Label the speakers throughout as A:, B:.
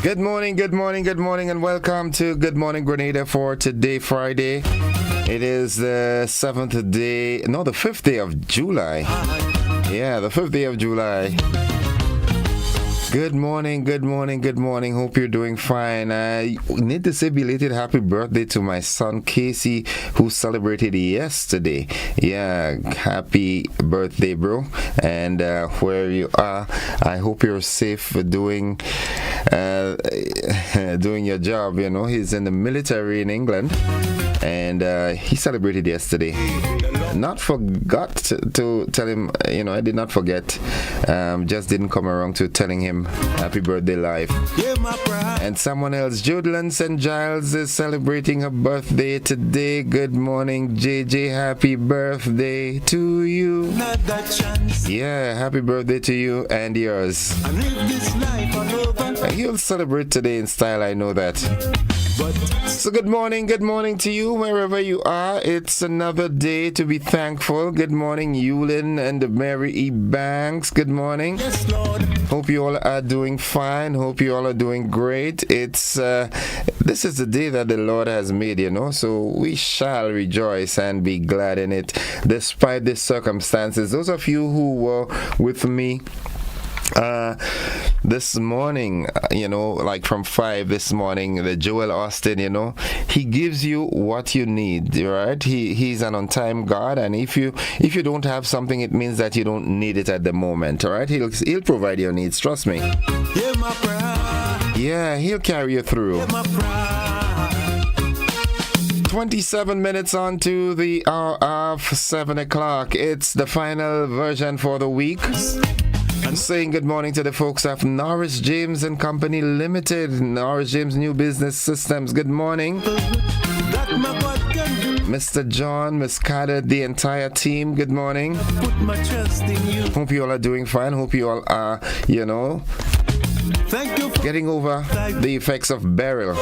A: Good morning, good morning, good morning, and welcome to Good Morning Grenada for today, Friday. It is the 5th day of July. Yeah, the 5th day of July. Good morning, good morning, good morning. Hope you're doing fine. I need to say belated happy birthday to my son Casey, who celebrated yesterday. Yeah, happy birthday, bro. And where you are, I hope you're safe doing your job. You know, he's in the military in England, and he celebrated yesterday. Not forgot to tell him, you know, I did not forget. Just didn't come around to telling him happy birthday live. And someone else, Jodlyn St. Giles, is celebrating her birthday today. Good morning, JJ. Happy birthday to you. Yeah, happy birthday to you and yours. He'll celebrate today in style, I know that. So good morning to you wherever you are. It's another day to be thankful. Good morning, Yulin and Mary E. Banks. Good morning. Hope you all are doing fine. Hope you all are doing great. It's this is the day that the Lord has made, you know, so we shall rejoice and be glad in it despite the circumstances. Those of you who were with me this morning, you know, like from 5 this morning, the Joel Austin, you know, he gives you what you need, right? He's an on-time God, and if you don't have something, it means that you don't need it at the moment, all right? He'll provide your needs, trust me. Yeah, he'll carry you through. 27 minutes on to the hour of 7 o'clock. It's the final version for the week. I'm saying good morning to the folks of Norris James and Company Limited, Norris James New Business Systems. Good morning. Mr. John, Miss Carter, the entire team, good morning. Hope you all are doing fine. Hope you all are, you know, getting over the effects of burial.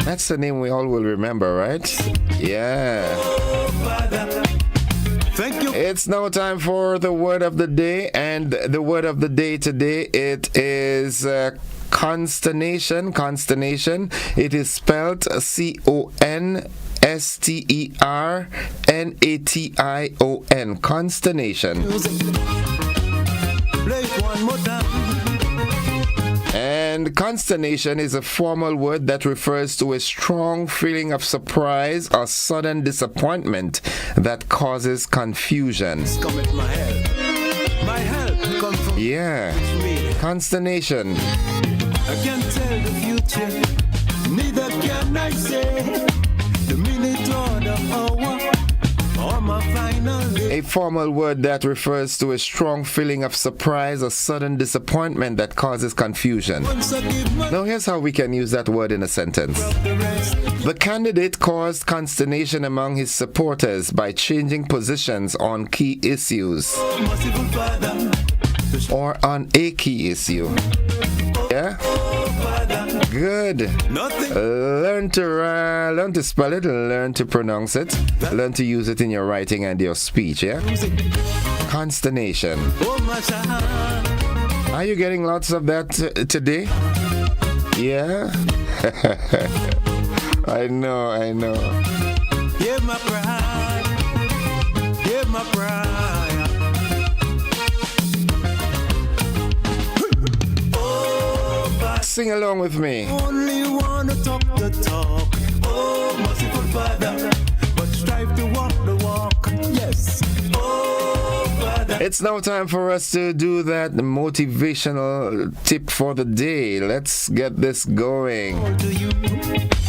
A: That's the name we all will remember, right? Yeah. It's now time for the word of the day, and the word of the day today, it is consternation. Consternation. It is spelled CONSTERNATION. Consternation. And consternation is a formal word that refers to a strong feeling of surprise or sudden disappointment that causes confusion. Yeah, consternation. I can't tell the future, neither can I say the minute or the hour. A formal word that refers to a strong feeling of surprise or sudden disappointment that causes confusion. Now here's how we can use that word in a sentence. The candidate caused consternation among his supporters by changing positions on key issues or on a key issue. Yeah? Good. Learn to spell it, learn to pronounce it, learn to use it in your writing and your speech, yeah? Consternation. Are you getting lots of that today? Yeah? I know. Give my pride. Give my pride. Sing along with me. Only wanna talk the talk. Oh, merciful Father, but strive to walk the walk. Yes. Oh, Father. It's now time for us to do that motivational tip for the day. Let's get this going.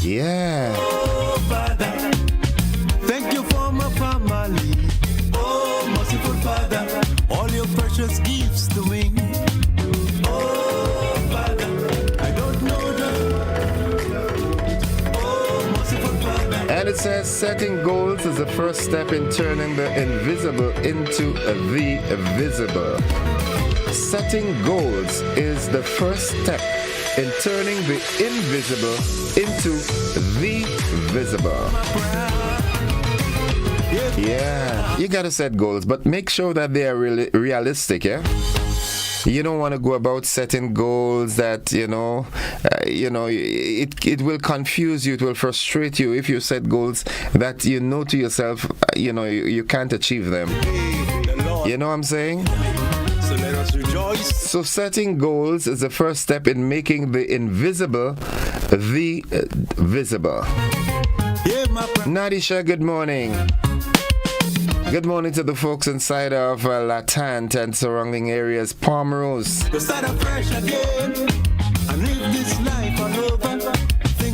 A: Yeah. Oh, Father, thank you for my family. Oh, merciful Father, all your precious gifts to me. And it says setting goals is the first step in turning the invisible into the visible. Setting goals is the first step in turning the invisible into the visible. Yeah, you gotta set goals, but make sure that they are realistic, yeah? You don't want to go about setting goals that it will confuse you. It will frustrate you if you set goals that you know to yourself, you can't achieve them. You know what I'm saying?
B: So let us rejoice.
A: So setting goals is the first step in making the invisible the visible. Nadisha, good morning. Good morning to the folks inside of Latant and surrounding areas. Palm Rose.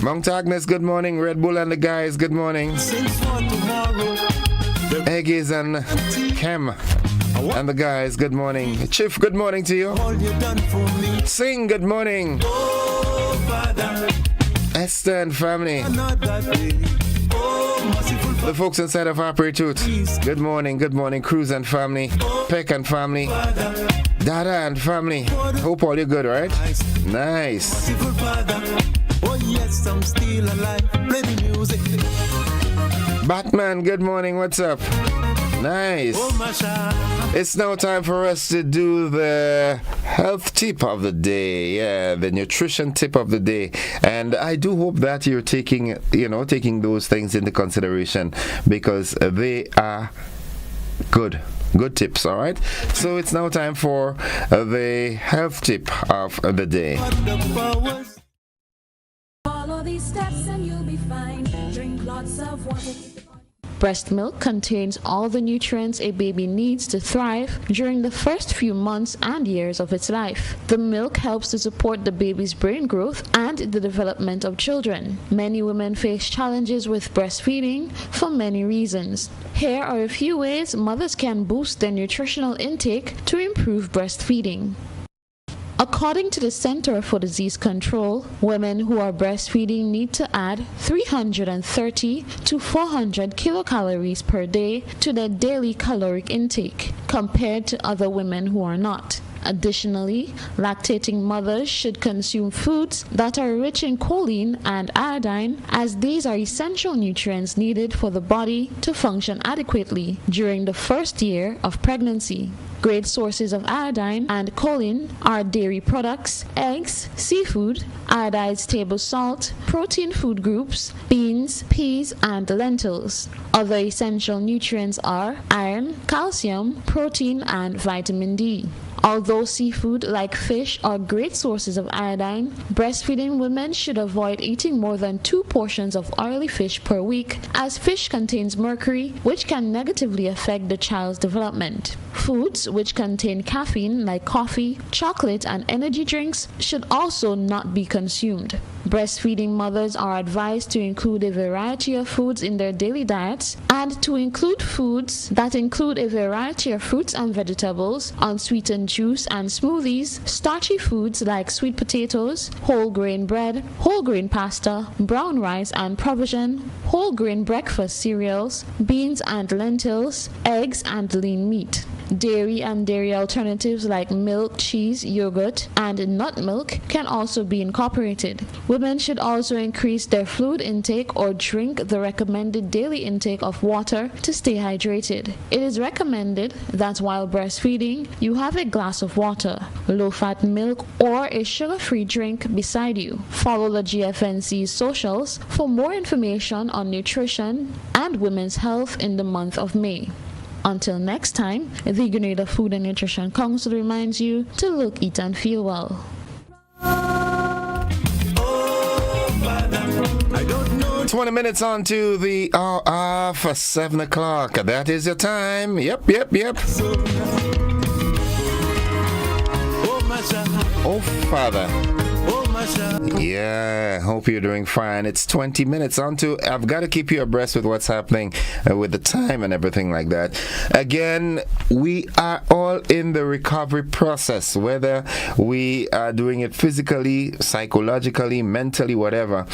A: Mount Agnes, good morning. Red Bull and the guys, good morning. Eggies and Kem and the guys, good morning. Chief, good morning to you. Sing, good morning. Esther and family. The folks inside of Apretut, good morning, good morning. Cruz and family, Peck and family, Dada and family. Hope all you're good, right? Nice. Batman, good morning, what's up? Nice. It's now time for us to do the health tip of the day. Yeah, the nutrition tip of the day. And I do hope that you're taking those things into consideration because they are good tips, all right? So it's now time for the health tip of the day.
C: Follow these steps and you'll be fine. Drink lots of water.
D: Breast milk contains all the nutrients a baby needs to thrive during the first few months and years of its life. The milk helps to support the baby's brain growth and the development of children. Many women face challenges with breastfeeding for many reasons. Here are a few ways mothers can boost their nutritional intake to improve breastfeeding. According to the Center for Disease Control, women who are breastfeeding need to add 330 to 400 kilocalories per day to their daily caloric intake, compared to other women who are not. Additionally, lactating mothers should consume foods that are rich in choline and iodine, as these are essential nutrients needed for the body to function adequately during the first year of pregnancy. Great sources of iodine and choline are dairy products, eggs, seafood, iodized table salt, protein food groups, beans, peas, and lentils. Other essential nutrients are iron, calcium, protein, and vitamin D. Although seafood like fish are great sources of iodine, breastfeeding women should avoid eating more than 2 portions of oily fish per week, as fish contains mercury, which can negatively affect the child's development. Foods which contain caffeine like coffee, chocolate, and energy drinks should also not be consumed. Breastfeeding mothers are advised to include a variety of foods in their daily diets and to include foods that include a variety of fruits and vegetables, unsweetened juice and smoothies, starchy foods like sweet potatoes, whole grain bread, whole grain pasta, brown rice and provision, whole grain breakfast cereals, beans and lentils, eggs and lean meat. Dairy and dairy alternatives like milk, cheese, yogurt, and nut milk can also be incorporated. Women should also increase their fluid intake or drink the recommended daily intake of water to stay hydrated. It is recommended that while breastfeeding, you have a glass of water, low-fat milk, or a sugar-free drink beside you. Follow the GFNC's socials for more information on nutrition and women's health in the month of May. Until next time, the Grenada Food and Nutrition Council reminds you to look, eat, and feel well.
A: 20 minutes on to the hour for 7 o'clock. That is your time. Yep. Oh, Father. Yeah, hope you're doing fine. It's 20 minutes on to, I've got to keep you abreast with what's happening with the time and everything like that. Again, we are all in the recovery process, whether we are doing it physically, psychologically, mentally, whatever.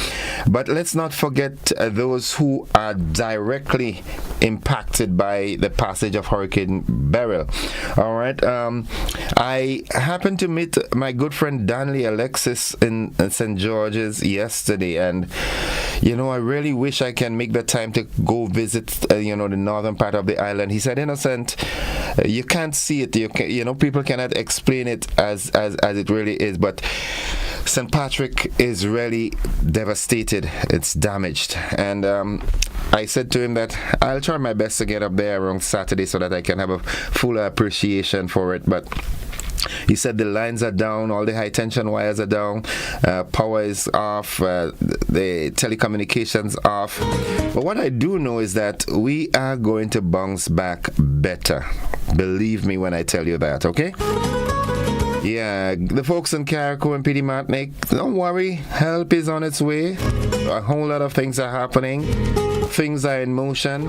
A: But let's not forget those who are directly impacted by the passage of Hurricane Beryl. All right. I happened to meet my good friend Danley Alexis in St. George's yesterday, and I really wish I can make the time to go visit, the northern part of the island. He said, Innocent, you can't see it. People cannot explain it as it really is. But St. Patrick is really devastated. It's damaged. And I said to him that I'll try my best to get up there around Saturday so that I can have a fuller appreciation for it. But he said the lines are down, all the high tension wires are down, power is off, the telecommunications off. But what I do know is that we are going to bounce back better. Believe me when I tell you that, okay? Yeah, the folks in Carriacou and PD Martinique, don't worry, help is on its way. A whole lot of things are happening. Things are in motion.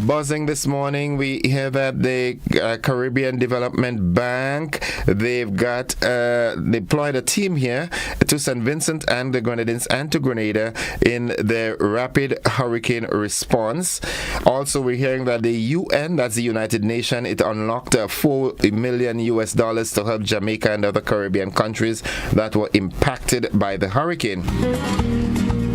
A: Buzzing this morning, we hear that the Caribbean Development Bank, they've got deployed a team here to St. Vincent and the Grenadines and to Grenada in their rapid hurricane response. Also, we're hearing that the UN, that's the United Nations, it unlocked $4 million to help Jamaica and other Caribbean countries that were impacted by the hurricane.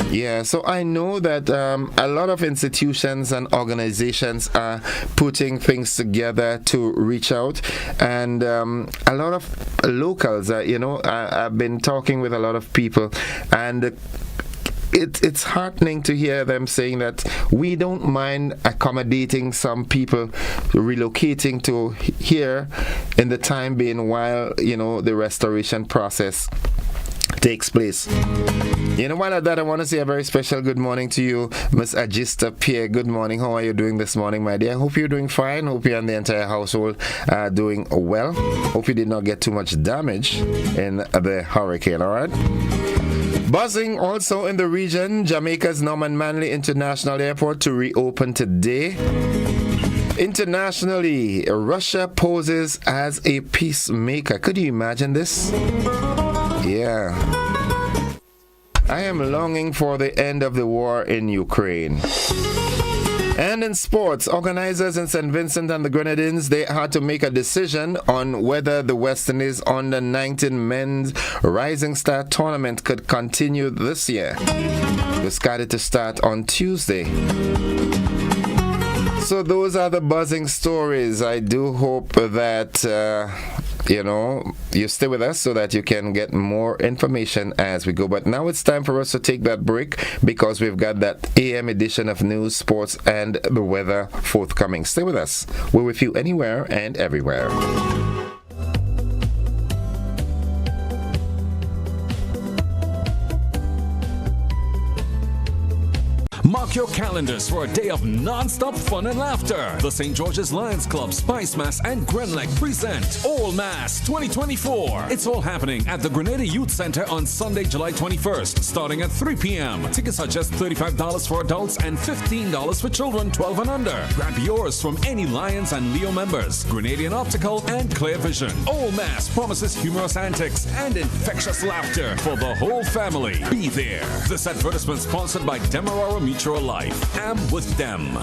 A: Yeah, so I know that a lot of institutions and organizations are putting things together to reach out, and a lot of locals, I've been talking with a lot of people, and it's heartening to hear them saying that we don't mind accommodating some people relocating to here in the time being while, the restoration process takes place. While at that, I want to say a very special good morning to you, Miss Agista Pierre. Good morning. How are you doing this morning, my dear? Hope you're doing fine. Hope you and the entire household are doing well. Hope you did not get too much damage in the hurricane, all right? Buzzing also in the region, Jamaica's Norman Manley International Airport to reopen today. Internationally, Russia poses as a peacemaker. Could you imagine this? Yeah. I am longing for the end of the war in Ukraine. And in sports, organizers in St. Vincent and the Grenadines, they had to make a decision on whether the West Indies under 19 men's Rising Star tournament could continue this year. It scheduled to start on Tuesday. So those are the buzzing stories. I do hope that you stay with us so that you can get more information as we go. But now it's time for us to take that break because we've got that AM edition of news, sports, and the weather forthcoming. Stay with us. We're with you anywhere and everywhere.
E: Mark your calendars for a day of non-stop fun and laughter. The St. George's Lions Club, Spice Mass, and Grenlec present All Mass 2024. It's all happening at the Grenada Youth Center on Sunday, July 21st, starting at 3 p.m. Tickets are just $35 for adults and $15 for children 12 and under. Grab yours from any Lions and Leo members, Grenadian Optical, and Clear Vision. All Mass promises humorous antics and infectious laughter for the whole family. Be there. This advertisement sponsored by Demerara Mutual Life. Am with them.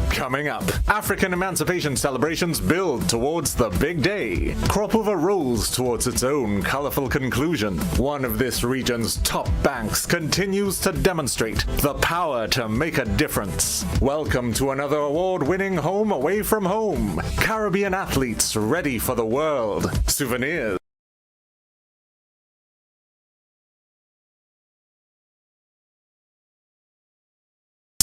F: Coming up, African emancipation celebrations build towards the big day. Crop Over rolls towards its own colorful conclusion. One of this region's top banks continues to demonstrate the power to make a difference. Welcome to another award-winning Home Away from Home. Caribbean athletes ready for the world. Souvenirs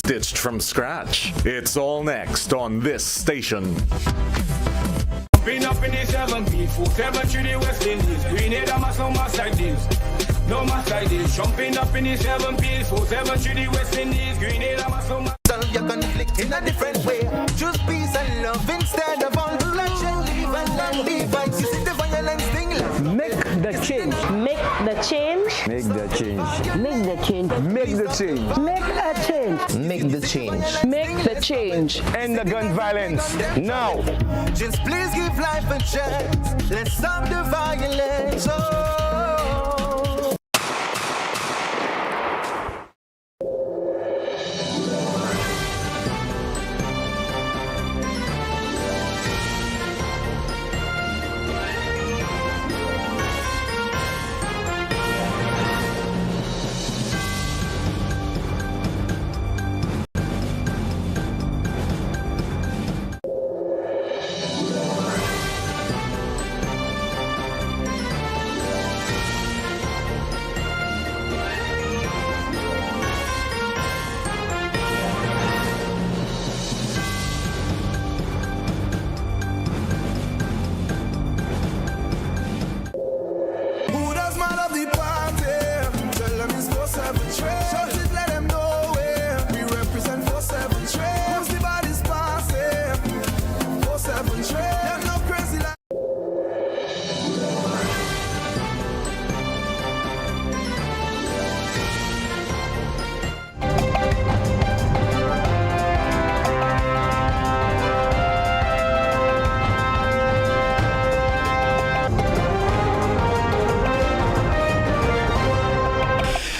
F: stitched from scratch. It's all next on this station.
B: Been up in the 70s, 47 to the West Indies. Grenada must no mass like this. No mass like this. Jumping up in the 70s, 47 to the West Indies. Grenada must no mass.
G: Solve your conflict in a different way. Choose peace and love instead of all bloodshed. Leave and long be fights. You see the violence thing.
H: Make the change.
I: Make the change.
H: Make the change.
I: Make the change.
H: Make the change.
I: Make a change.
G: Make the change.
I: Make the change.
H: End the gun violence now.
G: Just please give life a chance. Let's stop the violence. Oh.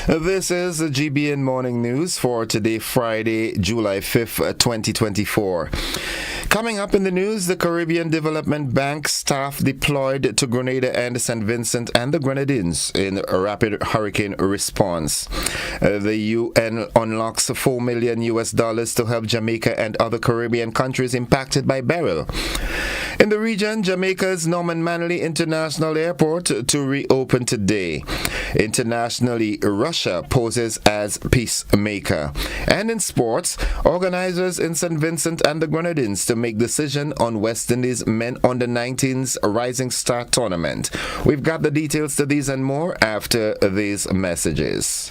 A: This is the GBN Morning News for today, Friday, July 5th, 2024. Coming up in the news, the Caribbean Development Bank staff deployed to Grenada and St. Vincent and the Grenadines in a rapid hurricane response. The UN unlocks $4 million to help Jamaica and other Caribbean countries impacted by Beryl. In the region, Jamaica's Norman Manley International Airport to reopen today. Internationally, Russia poses as peacemaker. And in sports, organizers in St. Vincent and the Grenadines to make decision on West Indies men under 19s Rising Star tournament. We've got the details to these and more after these messages.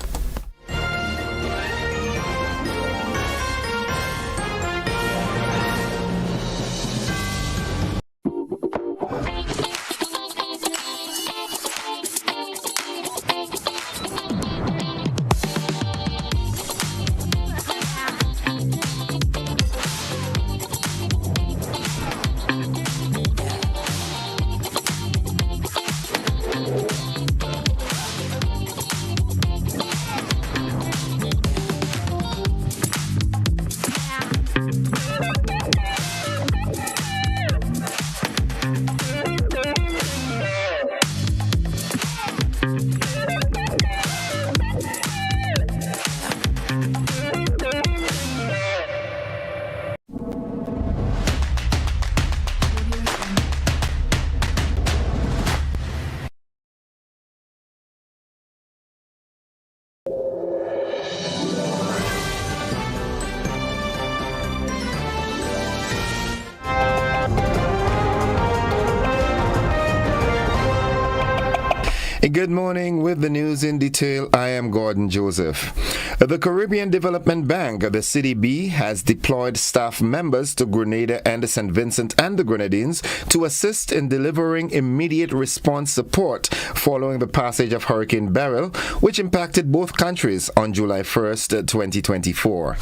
A: Good morning. With the news in detail, I am Gordon Joseph. The Caribbean Development Bank, the CDB, has deployed staff members to Grenada and St. Vincent and the Grenadines to assist in delivering immediate response support following the passage of Hurricane Beryl, which impacted both countries on July 1st, 2024.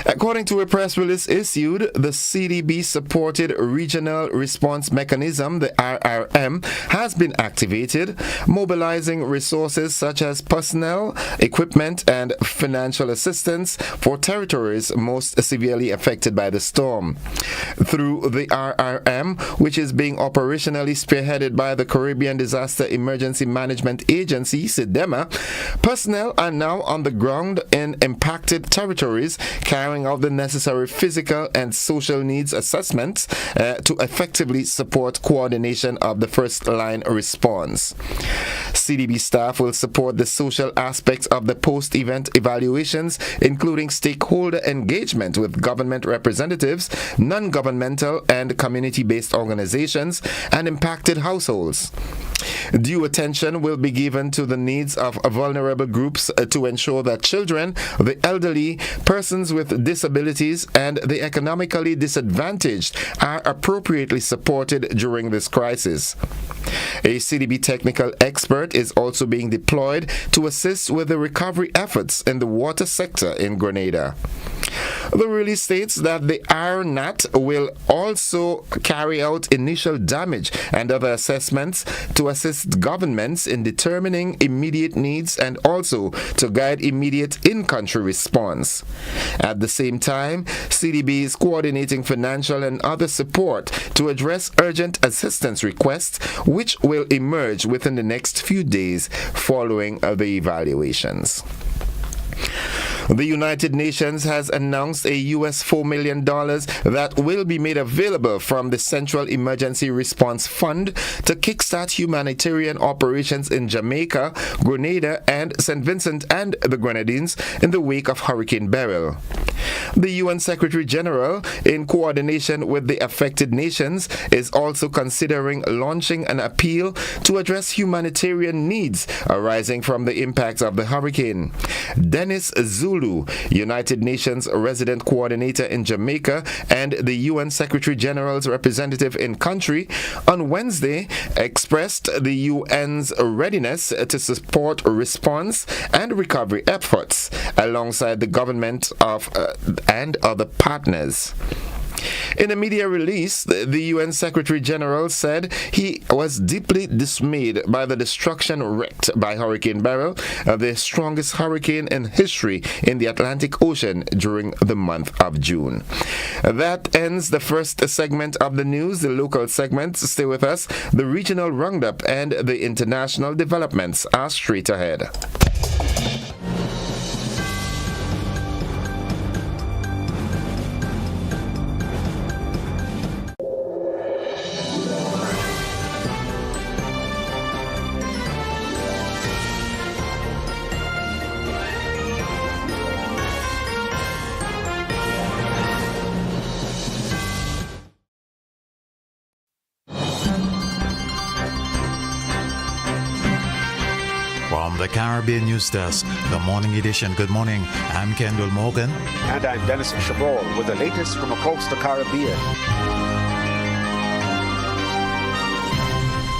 A: According to a press release issued, the CDB-supported Regional Response Mechanism, the RRM, has been activated, mobilizing resources such as personnel, equipment, and financial assistance for territories most severely affected by the storm. Through the RRM, which is being operationally spearheaded by the Caribbean Disaster Emergency Management Agency, SIDEMA, personnel are now on the ground in impacted territories carrying out the necessary physical and social needs assessments to effectively support coordination of the first-line response. CDB staff will support the social aspects of the post-event evaluations, including stakeholder engagement with government representatives, non-governmental and community-based organizations, and impacted households. Due attention will be given to the needs of vulnerable groups to ensure that children, the elderly, persons with disabilities, and the economically disadvantaged are appropriately supported during this crisis. A CDB technical expert is also being deployed to assist with the recovery efforts in the water sector in Grenada. The release states that the RNAT will also carry out initial damage and other assessments to assist governments in determining immediate needs and also to guide immediate in-country response. At the same time, CDB is coordinating financial and other support to address urgent assistance requests, which will emerge within the next few days following the evaluations. The United Nations has announced a US $4 million that will be made available from the Central Emergency Response Fund to kickstart humanitarian operations in Jamaica, Grenada, and St. Vincent and the Grenadines in the wake of Hurricane Beryl. The UN Secretary General, in coordination with the affected nations, is also considering launching an appeal to address humanitarian needs arising from the impacts of the hurricane. Dennis Zulu, United Nations Resident Coordinator in Jamaica and the UN Secretary General's representative in country, on Wednesday expressed the UN's readiness to support response and recovery efforts alongside the government of and other partners. In a media release, the UN Secretary General said he was deeply dismayed by the destruction wreaked by Hurricane Beryl, the strongest hurricane in history in the Atlantic Ocean during the month of June. That ends the first segment of the news. The local segments stay with us. The regional roundup and the international developments are straight ahead.
J: From the Caribbean News Desk, the morning edition. Good morning. I'm Kendall Morgan.
K: And I'm Dennis Chabot with the latest from across the Caribbean.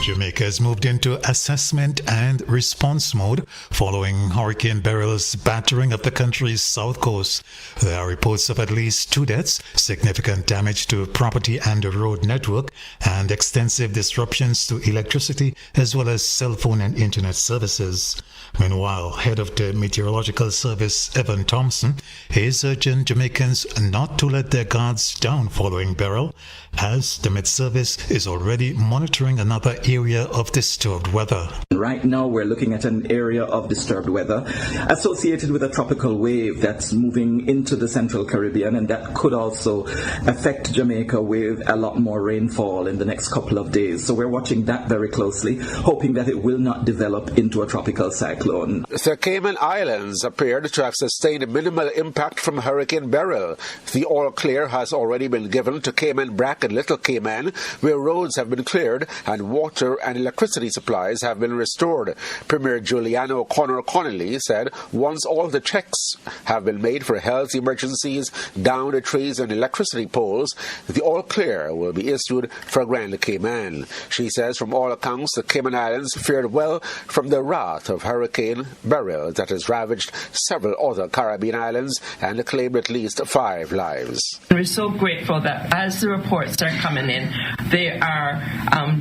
J: Jamaica has moved into assessment and response mode following Hurricane Beryl's battering of the country's south coast. There are reports of at least 2 deaths, significant damage to property and the road network, and extensive disruptions to electricity as well as cell phone and internet services. Meanwhile, head of the Meteorological Service, Evan Thompson, is urging Jamaicans not to let their guards down following Beryl, as the Met Service is already monitoring another area of disturbed weather.
L: Right now, we're looking at an area of disturbed weather associated with a tropical wave that's moving into the Central Caribbean, and that could also affect Jamaica with a lot more rainfall in the next couple of days. So we're watching that very closely, hoping that it will not develop into a tropical cyclone.
K: The Cayman Islands appeared to have sustained minimal impact from Hurricane Beryl. The all clear has already been given to Cayman Brac and Little Cayman, where roads have been cleared and water and electricity supplies have been restored. Premier Juliano O'Connor Connolly said once all the checks have been made for health emergencies, down the trees and electricity poles, the all clear will be issued for Grand Cayman. She says from all accounts the Cayman Islands fared well from the wrath of Hurricane Beryl that has ravaged several other Caribbean islands and claimed at least 5 lives.
M: We're so grateful that as the reports are coming in, they are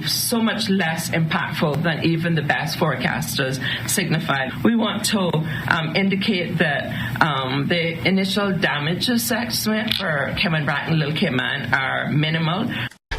M: so much less impactful than even the best forecasters signified. We want to indicate that the initial damage assessment for Cayman Brac and Little Cayman are minimal.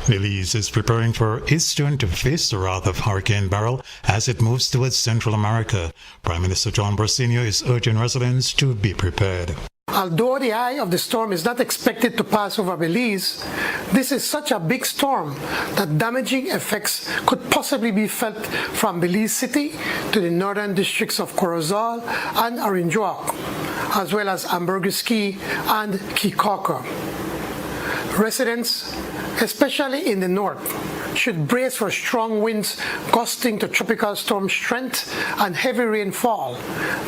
J: Belize is preparing for its turn to face the wrath of Hurricane Beryl as it moves towards Central America. Prime Minister John Brasenio is urging residents to be prepared.
N: Although the eye of the storm is not expected to pass over Belize, this is such a big storm that damaging effects could possibly be felt from Belize City to the northern districts of Corozal and Arinjoak, as well as Ambergris Caye and Kikoko. Residents, especially in the north, should brace for strong winds gusting to tropical storm strength and heavy rainfall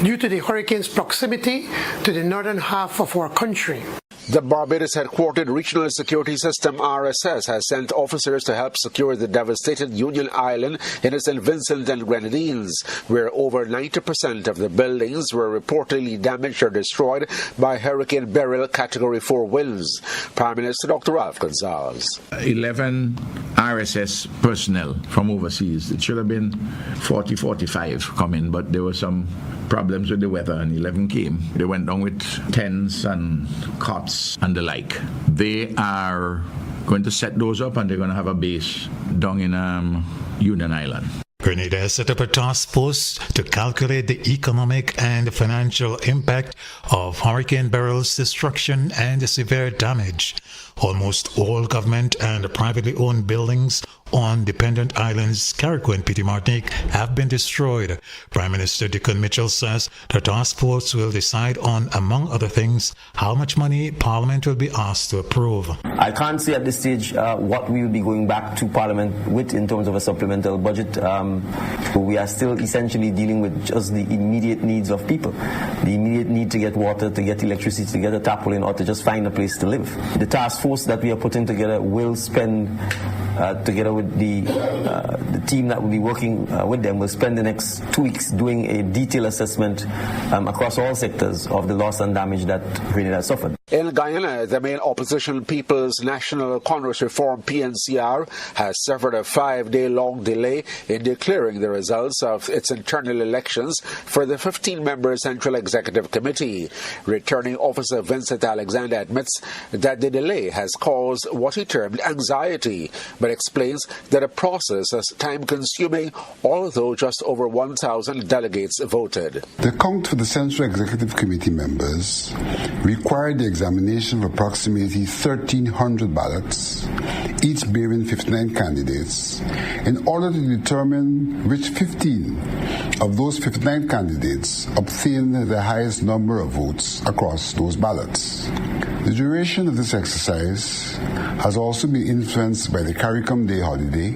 N: due to the hurricane's proximity to the northern half of our country.
K: The Barbados-headquartered Regional Security System RSS has sent officers to help secure the devastated Union Island in St. Vincent and Grenadines, where over 90% of the buildings were reportedly damaged or destroyed by Hurricane Beryl Category 4 winds. Prime Minister Dr. Ralph Gonsalves.
O: 11 RSS personnel from overseas. It should have been 40, 45 coming, but there were some problems with the weather and 11 came. They went down with tents and cots and the like. They are going to set those up and they're going to have a base down in Union Island.
J: Grenada has set up a task force to calculate the economic and financial impact of Hurricane Beryl's destruction and the severe damage. Almost all government and privately owned buildings on dependent islands, Carriacou and Petit Martinique, have been destroyed. Prime Minister Dickon Mitchell says the task force will decide on, among other things, how much money Parliament will be asked to approve.
P: I can't say at this stage what we will be going back to Parliament with in terms of a supplemental budget. We are still essentially dealing with just the immediate needs of people. The immediate need to get water, to get electricity, to get a tarpaulin, or to just find a place to live. The task force that we are putting together will spend together with the team that will be working with them, will spend the next 2 weeks doing a detailed assessment across all sectors of the loss and damage that Grenada suffered.
K: In Guyana, the main opposition People's National Congress Reform PNCR has suffered a 5-day-long delay in declaring the results of its internal elections for the 15-member Central Executive Committee. Returning officer Vincent Alexander admits that the delay has caused what he termed anxiety, but explains that the process is time-consuming, although just over 1,000 delegates voted.
Q: The count for the Central Executive Committee members required the examination of approximately 1,300 ballots, each bearing 59 candidates, in order to determine which 15 of those 59 candidates obtained the highest number of votes across those ballots. The duration of this exercise has also been influenced by the CARICOM Day holiday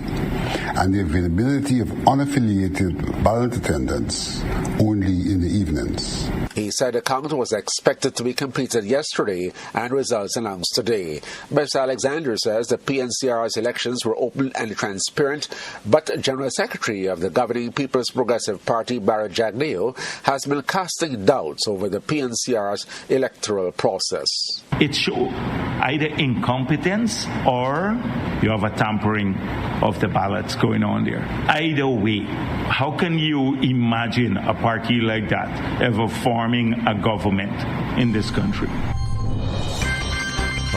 Q: and the availability of unaffiliated ballot attendants only in the evenings.
K: He said the count was expected to be completed yesterday and results announced today. Mr. Alexander says the PNCR's elections were open and transparent, but General Secretary of the governing People's Progressive Party, Barry Jagneo, has been casting doubts over the PNCR's electoral process.
R: It shows either incompetence or you have a tampering of the ballots going on there. Either way, how can you imagine a party like that ever forming a government in this country?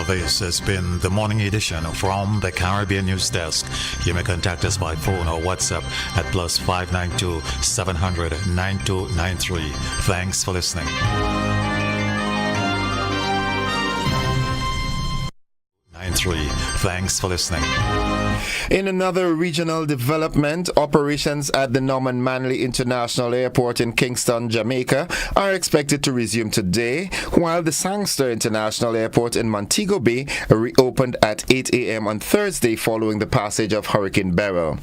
J: This has been the morning edition from the Caribbean News Desk. You may contact us by phone or WhatsApp at +592 700 9293. Thanks for listening. Thanks for listening.
A: In another regional development, operations at the Norman Manley International Airport in Kingston, Jamaica are expected to resume today, while the Sangster International Airport in Montego Bay reopened at 8 a.m. on Thursday following the passage of Hurricane Beryl.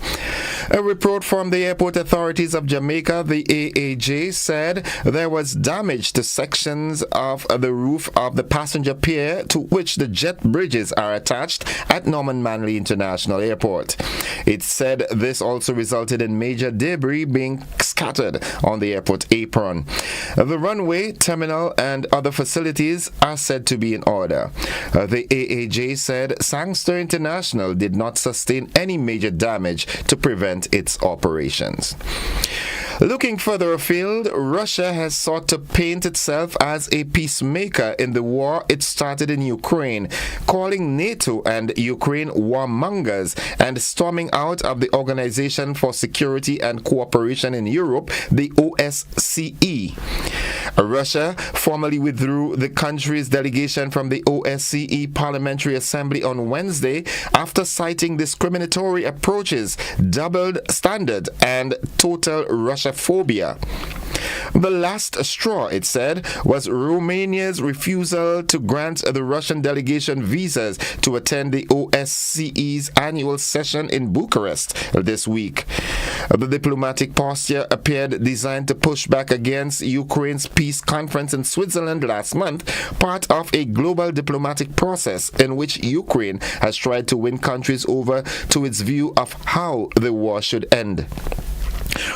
A: A report from the airport authorities of Jamaica, the AAJ, said there was damage to sections of the roof of the passenger pier to which the jet bridges are attached at Norman Manley International Airport. It said this also resulted in major debris being scattered on the airport apron. The runway, terminal, and other facilities are said to be in order. The AAJ said Sangster International did not sustain any major damage to prevent its operations. Looking further afield, Russia has sought to paint itself as a peacemaker in the war it started in Ukraine, calling NATO and Ukraine warmongers and storming out of the Organization for Security and Cooperation in Europe, the OSCE. Russia formally withdrew the country's delegation from the OSCE Parliamentary Assembly on Wednesday after citing discriminatory approaches, doubled standard, and total Russophobia. The last straw, it said, was Romania's refusal to grant the Russian delegation visas to attend the OSCE's annual session in Bucharest this week. The diplomatic posture appeared designed to push back against Ukraine's peace conference in Switzerland last month, part of a global diplomatic process in which Ukraine has tried to win countries over to its view of how the war should end.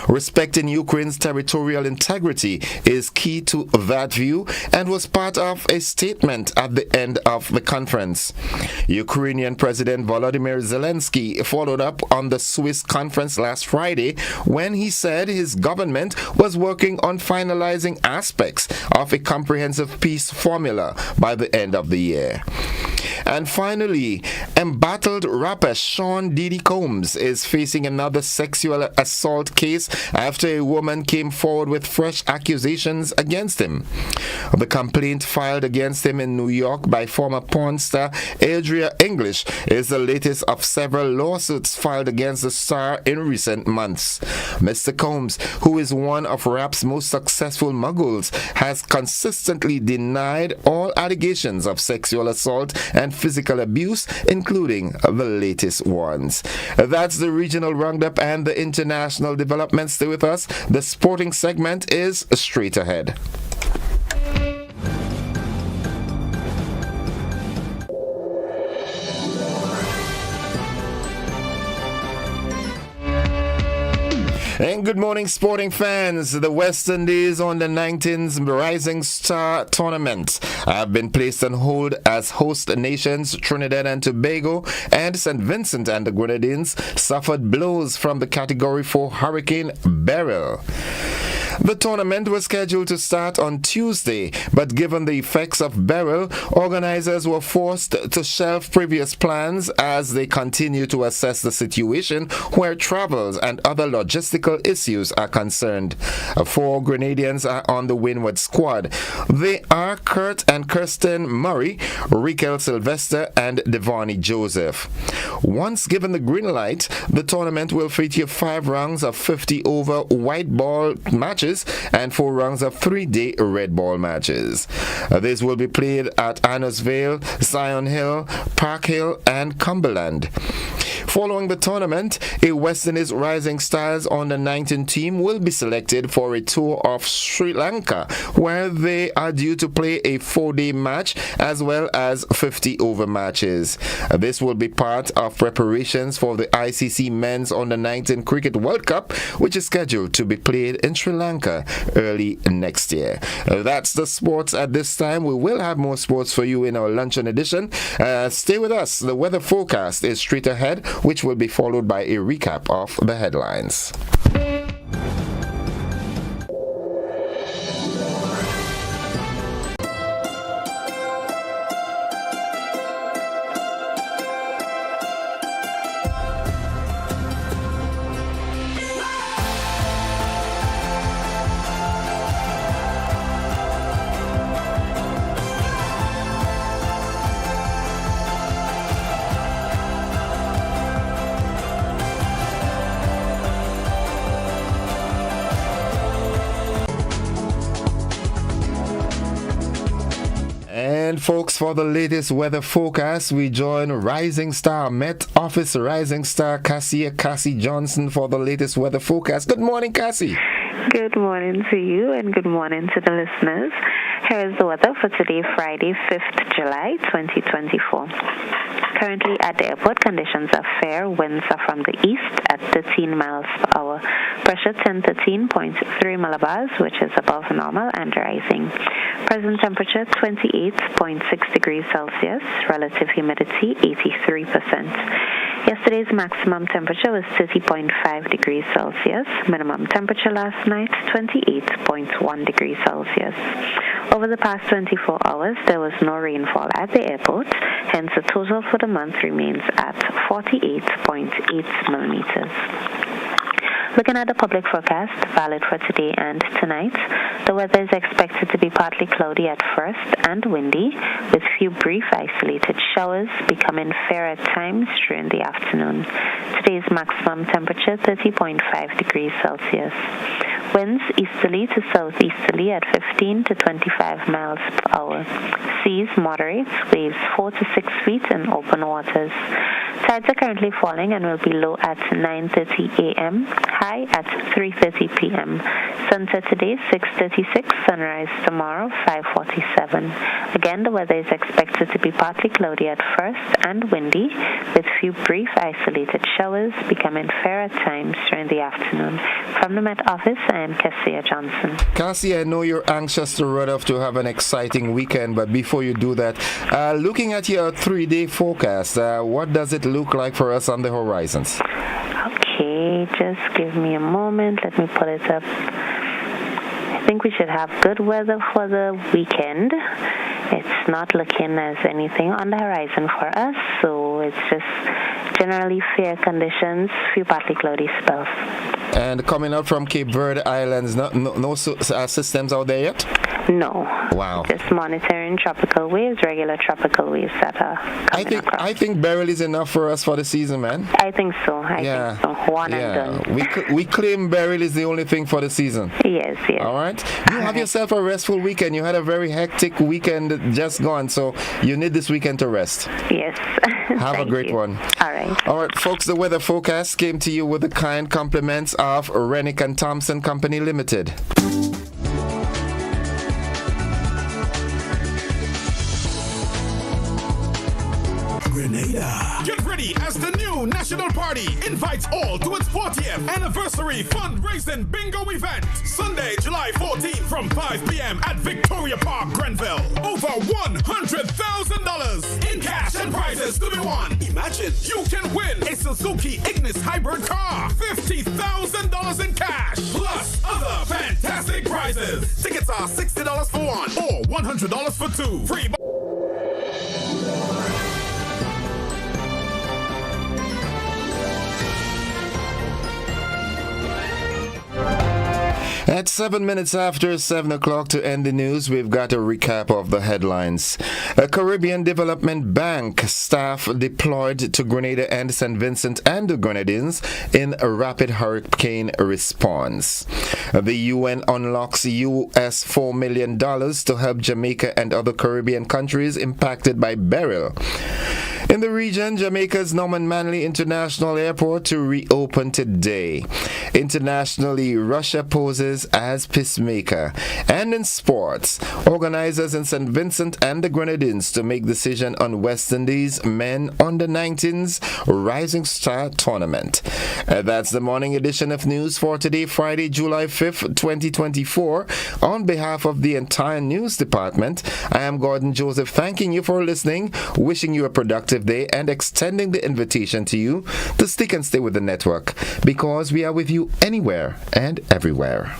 A: Respecting Ukraine's territorial integrity is key to that view and was part of a statement at the end of the conference. Ukrainian President Volodymyr Zelensky followed up on the Swiss conference last Friday when he said his government was working on finalizing aspects of a comprehensive peace formula by the end of the year. And finally, embattled rapper Sean Diddy Combs is facing another sexual assault case after a woman came forward with fresh accusations against him. The complaint filed against him in New York by former porn star Adria English is the latest of several lawsuits filed against the star in recent months. Mr. Combs, who is one of rap's most successful moguls, has consistently denied all allegations of sexual assault and physical abuse, including the latest ones. That's the regional roundup and the international developments. Stay with us. The sporting segment is straight ahead. And good morning, sporting fans. The West Indies under 19's Rising Star Tournament have been placed on hold as host nations Trinidad and Tobago and St. Vincent and the Grenadines suffered blows from the Category 4 Hurricane Beryl. The tournament was scheduled to start on Tuesday, but given the effects of Beryl, organizers were forced to shelve previous plans as they continue to assess the situation where travels and other logistical issues are concerned. 4 Grenadians are on the windward squad. They are Kurt and Kirsten Murray, Rikel Sylvester, and Devani Joseph. Once given the green light, the tournament will feature 5 rounds of 50-over white ball matches and 4 rounds of 3-day red ball matches. These will be played at Annos Vale, Zion Hill, Park Hill, and Cumberland. Following the tournament, a West Indies Rising Stars under 19 team will be selected for a tour of Sri Lanka, where they are due to play a 4-day match as well as 50-over matches. This will be part of preparations for the ICC Men's Under 19 Cricket World Cup, which is scheduled to be played in Sri Lanka early next year. That's the sports at this time. We will have more sports for you in our luncheon edition. Stay with us. The weather forecast is straight ahead, which will be followed by a recap of the headlines. And folks, for the latest weather forecast, we join Rising Star Met Office Rising Star Cassie Johnson for the latest weather forecast. Good morning, Cassie.
S: Good morning to you and good morning to the listeners. Here is the weather for today, Friday, 5th July, 2024. Currently at the airport, conditions are fair. Winds are from the east at 13 miles per hour. Pressure 1013.3 millibars, which is above normal and rising. Present temperature 28.6 degrees Celsius. Relative humidity 83%. Yesterday's maximum temperature was 30.5 degrees Celsius. Minimum temperature last night 28.1 degrees Celsius. Over the past 24 hours, there was no rainfall at the airport, hence the total for the month remains at 48.8 millimeters. Looking at the public forecast, valid for today and tonight, the weather is expected to be partly cloudy at first and windy, with few brief isolated showers becoming fair at times during the afternoon. Today's maximum temperature 30.5 degrees Celsius. Winds easterly to southeasterly at 15 to 25 miles per hour. Seas moderate, waves 4 to 6 feet in open waters. Tides are currently falling and will be low at 9:30 a.m., high at 3:30 p.m. Sunset today 6:36, sunrise tomorrow 5:47. Again, the weather is expected to be partly cloudy at first and windy, with few brief isolated showers becoming fair at times during the afternoon. From the Met Office, I am Cassia Johnson.
A: Cassie, I know you're anxious to run off to have an exciting weekend, but before you do that, looking at your 3-day forecast, what does it look like for us on the horizons?
S: Okay, just give me a moment. Let me pull it up. I think we should have good weather for the weekend. It's not looking as anything on the horizon for us, so it's just generally fair conditions, few partly cloudy spells.
A: And coming out from Cape Verde Islands, no systems out there yet?
S: No.
A: Wow.
S: Just monitoring tropical waves, regular tropical waves that are coming across.
A: I think Beryl is enough for us for the season, man.
S: I think so. I think so. One and done.
A: We claim Beryl is the only thing for the season.
S: Yes.
A: All right. You have yourself a restful weekend. You had a very hectic weekend just gone, so you need this weekend to rest.
S: Yes.
A: Have a great one.
S: All right.
A: All right, folks, the weather forecast came to you with the kind compliments of Rennick and Thompson Company Limited.
T: Grenada. Get ready as the new National Party invites all to its 40th anniversary fundraising bingo event. Sunday, July 14th from 5 p.m. at Victoria Park, Grenville. Over $100,000 in cash and prizes to be won. Imagine you can win a Suzuki Ignis hybrid car, $50,000 in cash, plus other fantastic prizes. Tickets are $60 for one or $100 for two. Free.
A: At 7 minutes after 7 o'clock to end the news, we've got a recap of the headlines. A Caribbean Development Bank staff deployed to Grenada and St. Vincent and the Grenadines in a rapid hurricane response. The UN unlocks US $4 million to help Jamaica and other Caribbean countries impacted by Beryl. In the region, Jamaica's Norman Manley International Airport to reopen today. Internationally, Russia poses as peacemaker. And in sports, organizers in St. Vincent and the Grenadines to make decision on West Indies men under 19s Rising Star Tournament. That's the morning edition of news for today, Friday, July 5th, 2024. On behalf of the entire news department, I am Gordon Joseph, thanking you for listening, wishing you a productive day, and extending the invitation to you to stick and stay with the network, because we are with you anywhere and everywhere.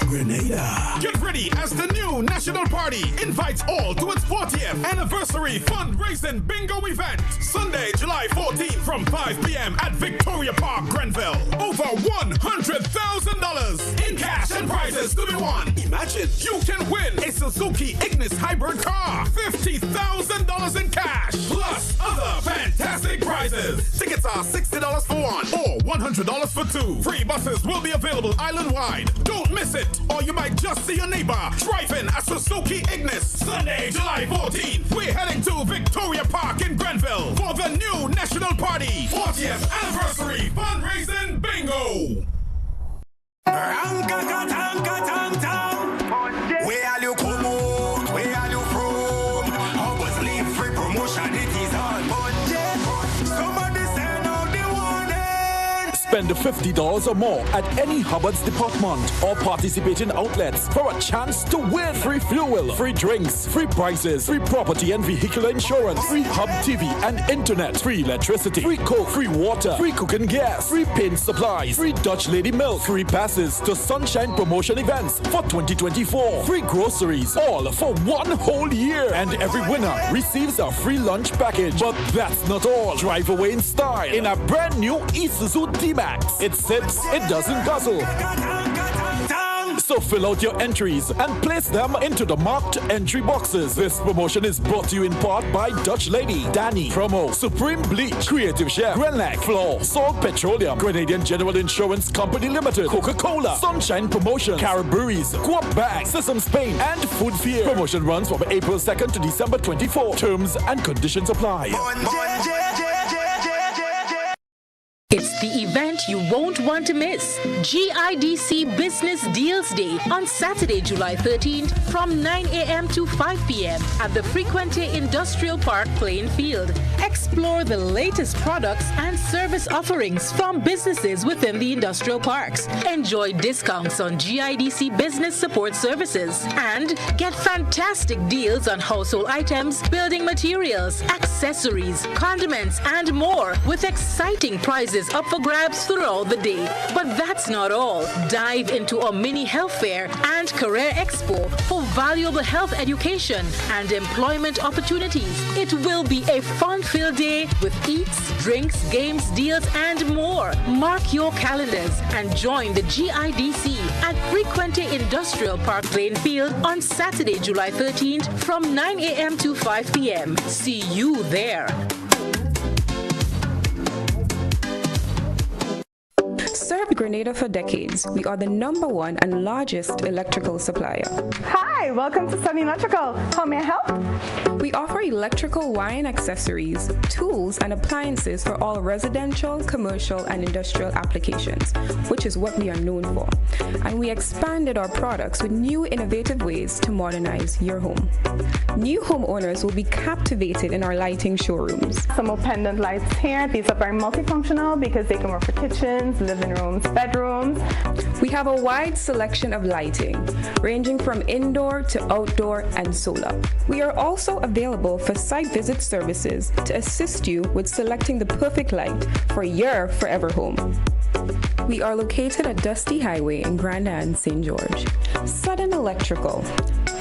T: Grenada. Get ready as the new National Party invites all to its 40th anniversary fundraising bingo event. Sunday, July 14th from 5 p.m. at Victoria Park, Grenville. Over $100,000 in cash and prizes to be won. Imagine you can win a Suzuki Ignis hybrid car, $50,000 in cash, plus other fantastic prizes. Tickets are $60 for one or $100 for two. Free buses will be available island-wide. Don't miss it, or you might just see your neighbor driving a Suzuki Ignis. Sunday, July 14th, we're heading to Victoria Park in Grenville for the new National Party 40th Anniversary Fundraising Bingo.
G: Where are you come out? Where are you from? How was leave free promotion? It is all budget. Somebody send out the warning.
U: Spend $50 or more at any Hubbard's department or participating outlets for a chance to win free fuel, free drinks, free prizes, free property and vehicular insurance, free Hub TV and internet, free electricity, free coke, free water, free cooking gas, free paint supplies, free Dutch Lady milk, free passes to Sunshine promotion events for 2024, free groceries, all for one whole year, and every winner receives a free lunch package. But that's not all. Drive away in style in a brand new Isuzu D-Max. It sips, it doesn't guzzle. So fill out your entries and place them into the marked entry boxes. This promotion is brought to you in part by Dutch Lady, Danny, Promo, Supreme Bleach, Creative Chef, Grenlac, Floor, Salt Petroleum, Grenadian General Insurance Company Limited, Coca-Cola, Sunshine Promotion, Caribberies, Guap Bag, Sesame Spain, and Food Fear. Promotion runs from April 2nd to December 24. Terms and conditions apply.
V: It's the event you won't want to miss. GIDC Business Deals Day on Saturday, July 13th from 9 a.m. to 5 p.m. at the Frequente Industrial Park playing field. Explore the latest products and service offerings from businesses within the industrial parks. Enjoy discounts on GIDC business support services and get fantastic deals on household items, building materials, accessories, condiments, and more, with exciting prizes up for grabs throughout the day. But that's not all. Dive into a mini health fair and career expo for valuable health education and employment opportunities. It will be a fun-filled day with eats, drinks, games, deals, and more. Mark your calendars and join the GIDC at Frequente Industrial Park Plain Field on Saturday, July 13th from 9 a.m. to 5 p.m. See you there.
C: served Grenada for decades. We are the #1 and largest electrical supplier.
D: Hi, welcome to Sun Electrical. How may I help?
C: We offer electrical wire and accessories, tools, and appliances for all residential, commercial, and industrial applications, which is what we are known for. And we expanded our products with new innovative ways to modernize your home. New homeowners will be captivated in our lighting showrooms.
D: Some more pendant lights here. These are very multifunctional because they can work for kitchens, living rooms, bedrooms.
C: We have a wide selection of lighting, ranging from indoor to outdoor and solar. We are also available for site visit services to assist you with selecting the perfect light for your forever home. We are located at Dusty Highway in Grenada and St. George. Sudden Electrical.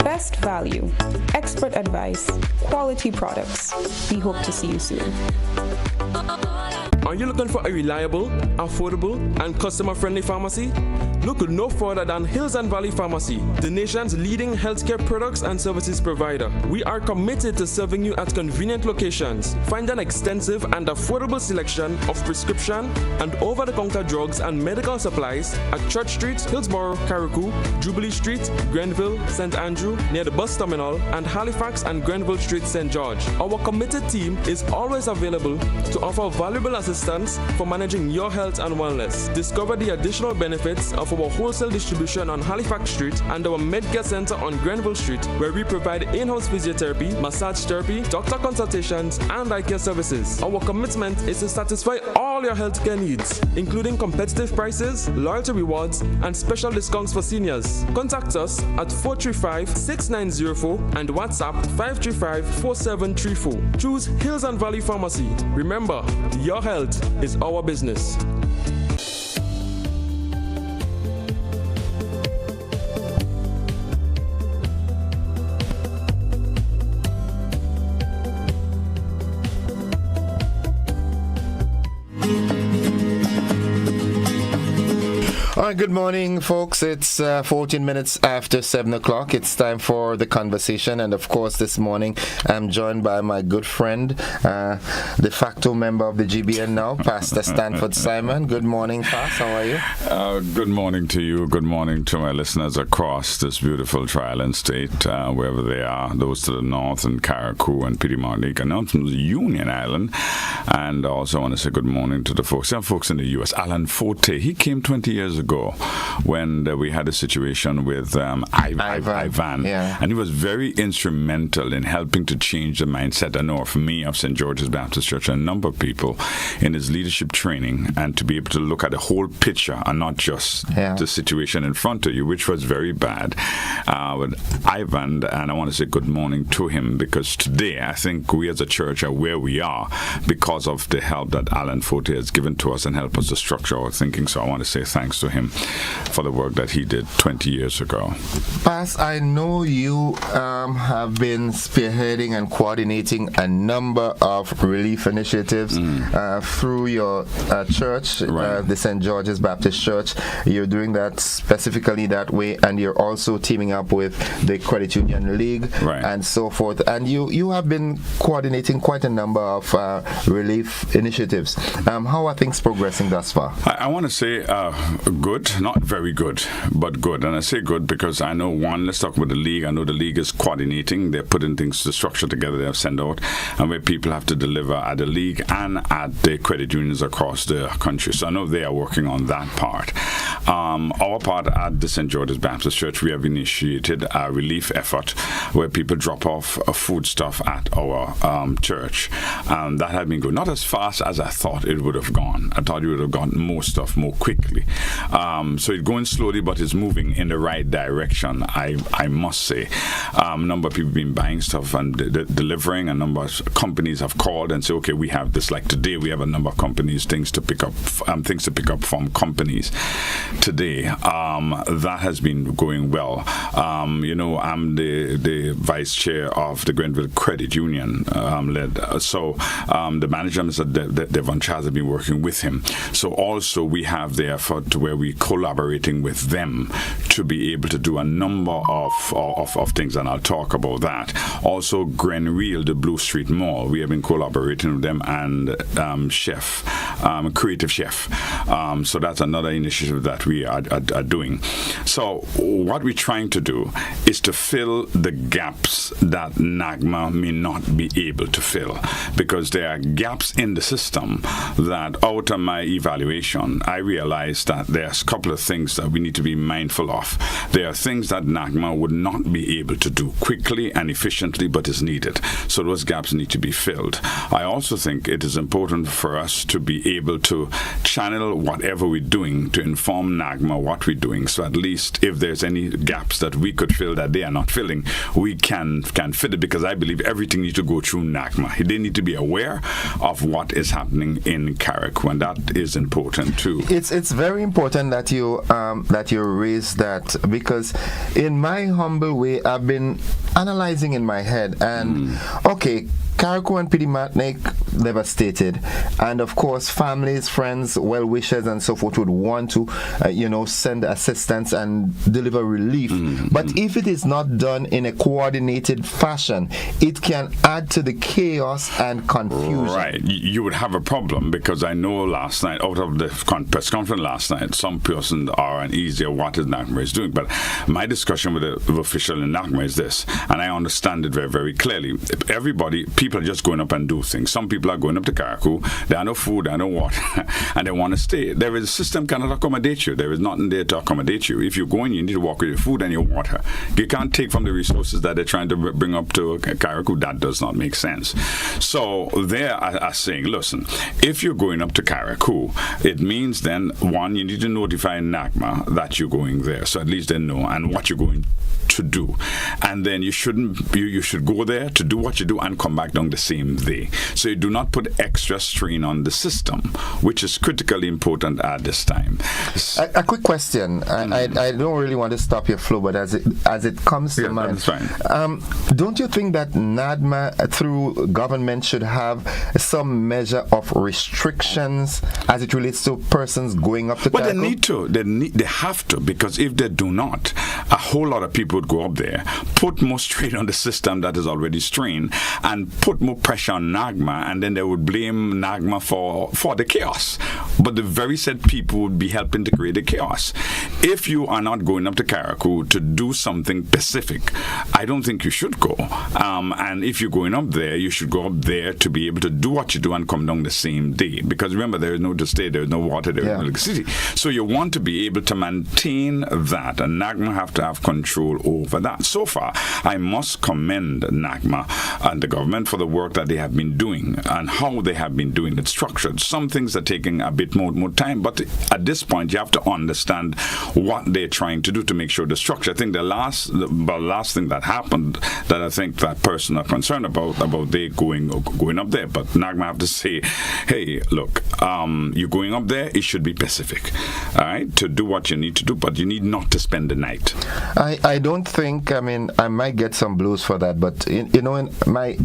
C: Best value, expert advice, quality products. We hope to see you soon.
W: Are you looking for a reliable, affordable, and customer-friendly pharmacy? Look no further than Hills and Valley Pharmacy, the nation's leading healthcare products and services provider. We are committed to serving you at convenient locations. Find an extensive and affordable selection of prescription and over-the-counter drugs and medical supplies at Church Street, Hillsborough, Carriacou, Jubilee Street, Grenville, St. Andrew, near the bus terminal, and Halifax and Grenville Street, St. George. Our committed team is always available to offer valuable assistance for managing your health and wellness. Discover the additional benefits of our wholesale distribution on Halifax Street and our Medcare Center on Grenville Street, where we provide in-house physiotherapy, massage therapy, doctor consultations, and eye care services. Our commitment is to satisfy all your healthcare needs, including competitive prices, loyalty rewards, and special discounts for seniors. Contact us at 435-6904 and WhatsApp 535-4734. Choose Hills and Valley Pharmacy. Remember, your health is our business.
A: All right, good morning, folks. It's 14 minutes after 7 o'clock. It's time for the conversation. And of course, this morning, I'm joined by my good friend, de facto member of the GBN now, Pastor Stanford Simon. Good morning, Pastor. How are you?
X: Good morning to you. Good morning to my listeners across this beautiful tri-island state, wherever they are, those to the north in Carriacou and Petite Martinique, and out from the Union Island. And also I want to say good morning to the folks in the U.S. Alan Forte, he came 20 years ago when we had a situation with Ivan.
A: Yeah.
X: And he was very instrumental in helping to change the mindset, I know, for me, of St. George's Baptist Church, and a number of people in his leadership training, and to be able to look at the whole picture and not just the situation in front of you, which was very bad. With Ivan, and I want to say good morning to him, because today I think we as a church are where we are because of the help that Alan Forte has given to us and helped us to structure our thinking. So I want to say thanks to him for the work that he did 20 years ago.
A: Pas, I know you have been spearheading and coordinating a number of relief initiatives through your church, the St. George's Baptist Church. You're doing that specifically that way, and you're also teaming up with the Credit Union League and so forth. And you have been coordinating quite a number of relief initiatives. How are things progressing thus far?
X: I want to say good, not very good, but good. And I say good because I know, one, let's talk about the league. I know the league is coordinating. They're putting things to structure together. They have sent out, and where people have to deliver at the league and at the credit unions across the country. So I know they are working on that part. Our part at the St. George's Baptist Church, we have initiated a relief effort where people drop off food stuff at our church. That had been good. Not as fast as I thought it would have gone. I thought you would have gotten more stuff more quickly. So it's going slowly, but it's moving in the right direction, I must say. A number of people have been buying stuff and delivering. A number of companies have called and say, okay, we have this. Like today, we have a number of companies, things to pick up from companies. today. That has been going well. I'm the vice chair of the Grenville Credit Union So the manager, Mr. Devon Charles, have been working with him. So also we have the effort to where we're collaborating with them to be able to do a number of things, and I'll talk about that. Also, Grenville, the Blue Street Mall, we have been collaborating with them, and Creative Chef. So that's another initiative that we are doing. So what we're trying to do is to fill the gaps that NAGMA may not be able to fill, because there are gaps in the system that, out of my evaluation, I realized that there's a couple of things that we need to be mindful of. There are things that NAGMA would not be able to do quickly and efficiently, but is needed. So those gaps need to be filled. I also think it is important for us to be able to channel whatever we're doing to inform NAGMA what we're doing. So at least if there's any gaps that we could fill that they are not filling, we can fit it, because I believe everything needs to go through NAGMA. They need to be aware of what is happening in Carrick, and that is important too.
A: It's very important that you raise that, because in my humble way, I've been analyzing in my head, and okay, Carriacou and Pidimantnik devastated, and of course families, friends, well-wishers and so forth would want to send assistance and deliver relief, but if it is not done in a coordinated fashion, it can add to the chaos and confusion.
X: Right, you would have a problem, because I know last night, out of the press conference last night, some persons are uneasy of what NAGMA is doing, but my discussion with the official in NAGMA is this, and I understand it very, very clearly. People are just going up and do things. Some people are going up to Carriacou, there are no food, there are no water, and they want to stay. There is a system cannot accommodate you. There is nothing there to accommodate you. If you're going, you need to walk with your food and your water. You can't take from the resources that they're trying to bring up to Carriacou. That does not make sense. So they are saying, listen, if you're going up to Carriacou, it means then, one, you need to notify NAGMA that you're going there, so at least they know and what you're going to do, and then you should go there to do what you do and come back down the same day. So you do not put extra strain on the system, which is critically important at this time.
A: A quick question. I don't really want to stop your flow, but as it comes to mind,
X: that's fine.
A: Don't you think that NAGMA through government should have some measure of restrictions as it relates to persons going up to Carriacou?
X: Well, they need to. They have to, because if they do not, a whole lot of people would go up there, put more strain on the system that is already strained, and put more pressure on NAGMA, and then they would blame NAGMA for the chaos. But the very said people would be helping to create the chaos. If you are not going up to Carriacou to do something specific, I don't think you should go. And if you're going up there, you should go up there to be able to do what you do and come down the same day. Because remember, there is no to stay, there is no water, there is no electricity. So you want to be able to maintain that, and NAGMA have to have control over that. So far, I must commend NAGMA and the government for the work that they have been doing and how they have been doing it structured. Some things are taking a bit more time, but at this point, you have to understand what they're trying to do to make sure the structure. I think the last thing that happened that I think that person are concerned about they going up there, but NAGMA have to say, hey, look, you're going up there, it should be specific, all right, to do what you need to do, but you need not to spend the night.
A: I don't think, I might get some blues for that, but in my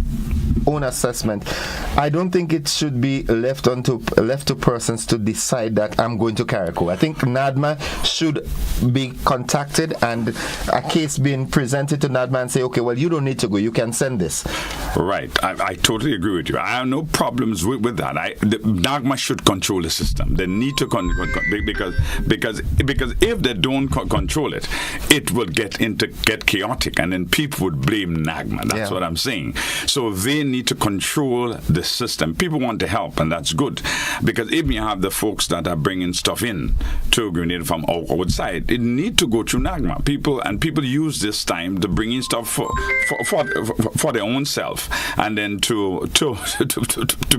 A: own assessment, I don't think it should be left to persons to decide that I'm going to Carriacou. I think NAGMA should be contacted and a case being presented to NAGMA and say, okay, well, you don't need to go, you can send this.
X: Right, I totally agree with you. I have no problems with that. NAGMA should control the system. They need to because if they don't control it, it will get chaotic, and then people would blame NAGMA. That's what I'm saying. So they need to control the system. People want to help, and that's good, because if you have the folks that are bringing stuff in to Grenada from outside, it need to go through NAGMA. People use this time to bring in stuff for their own self, and then to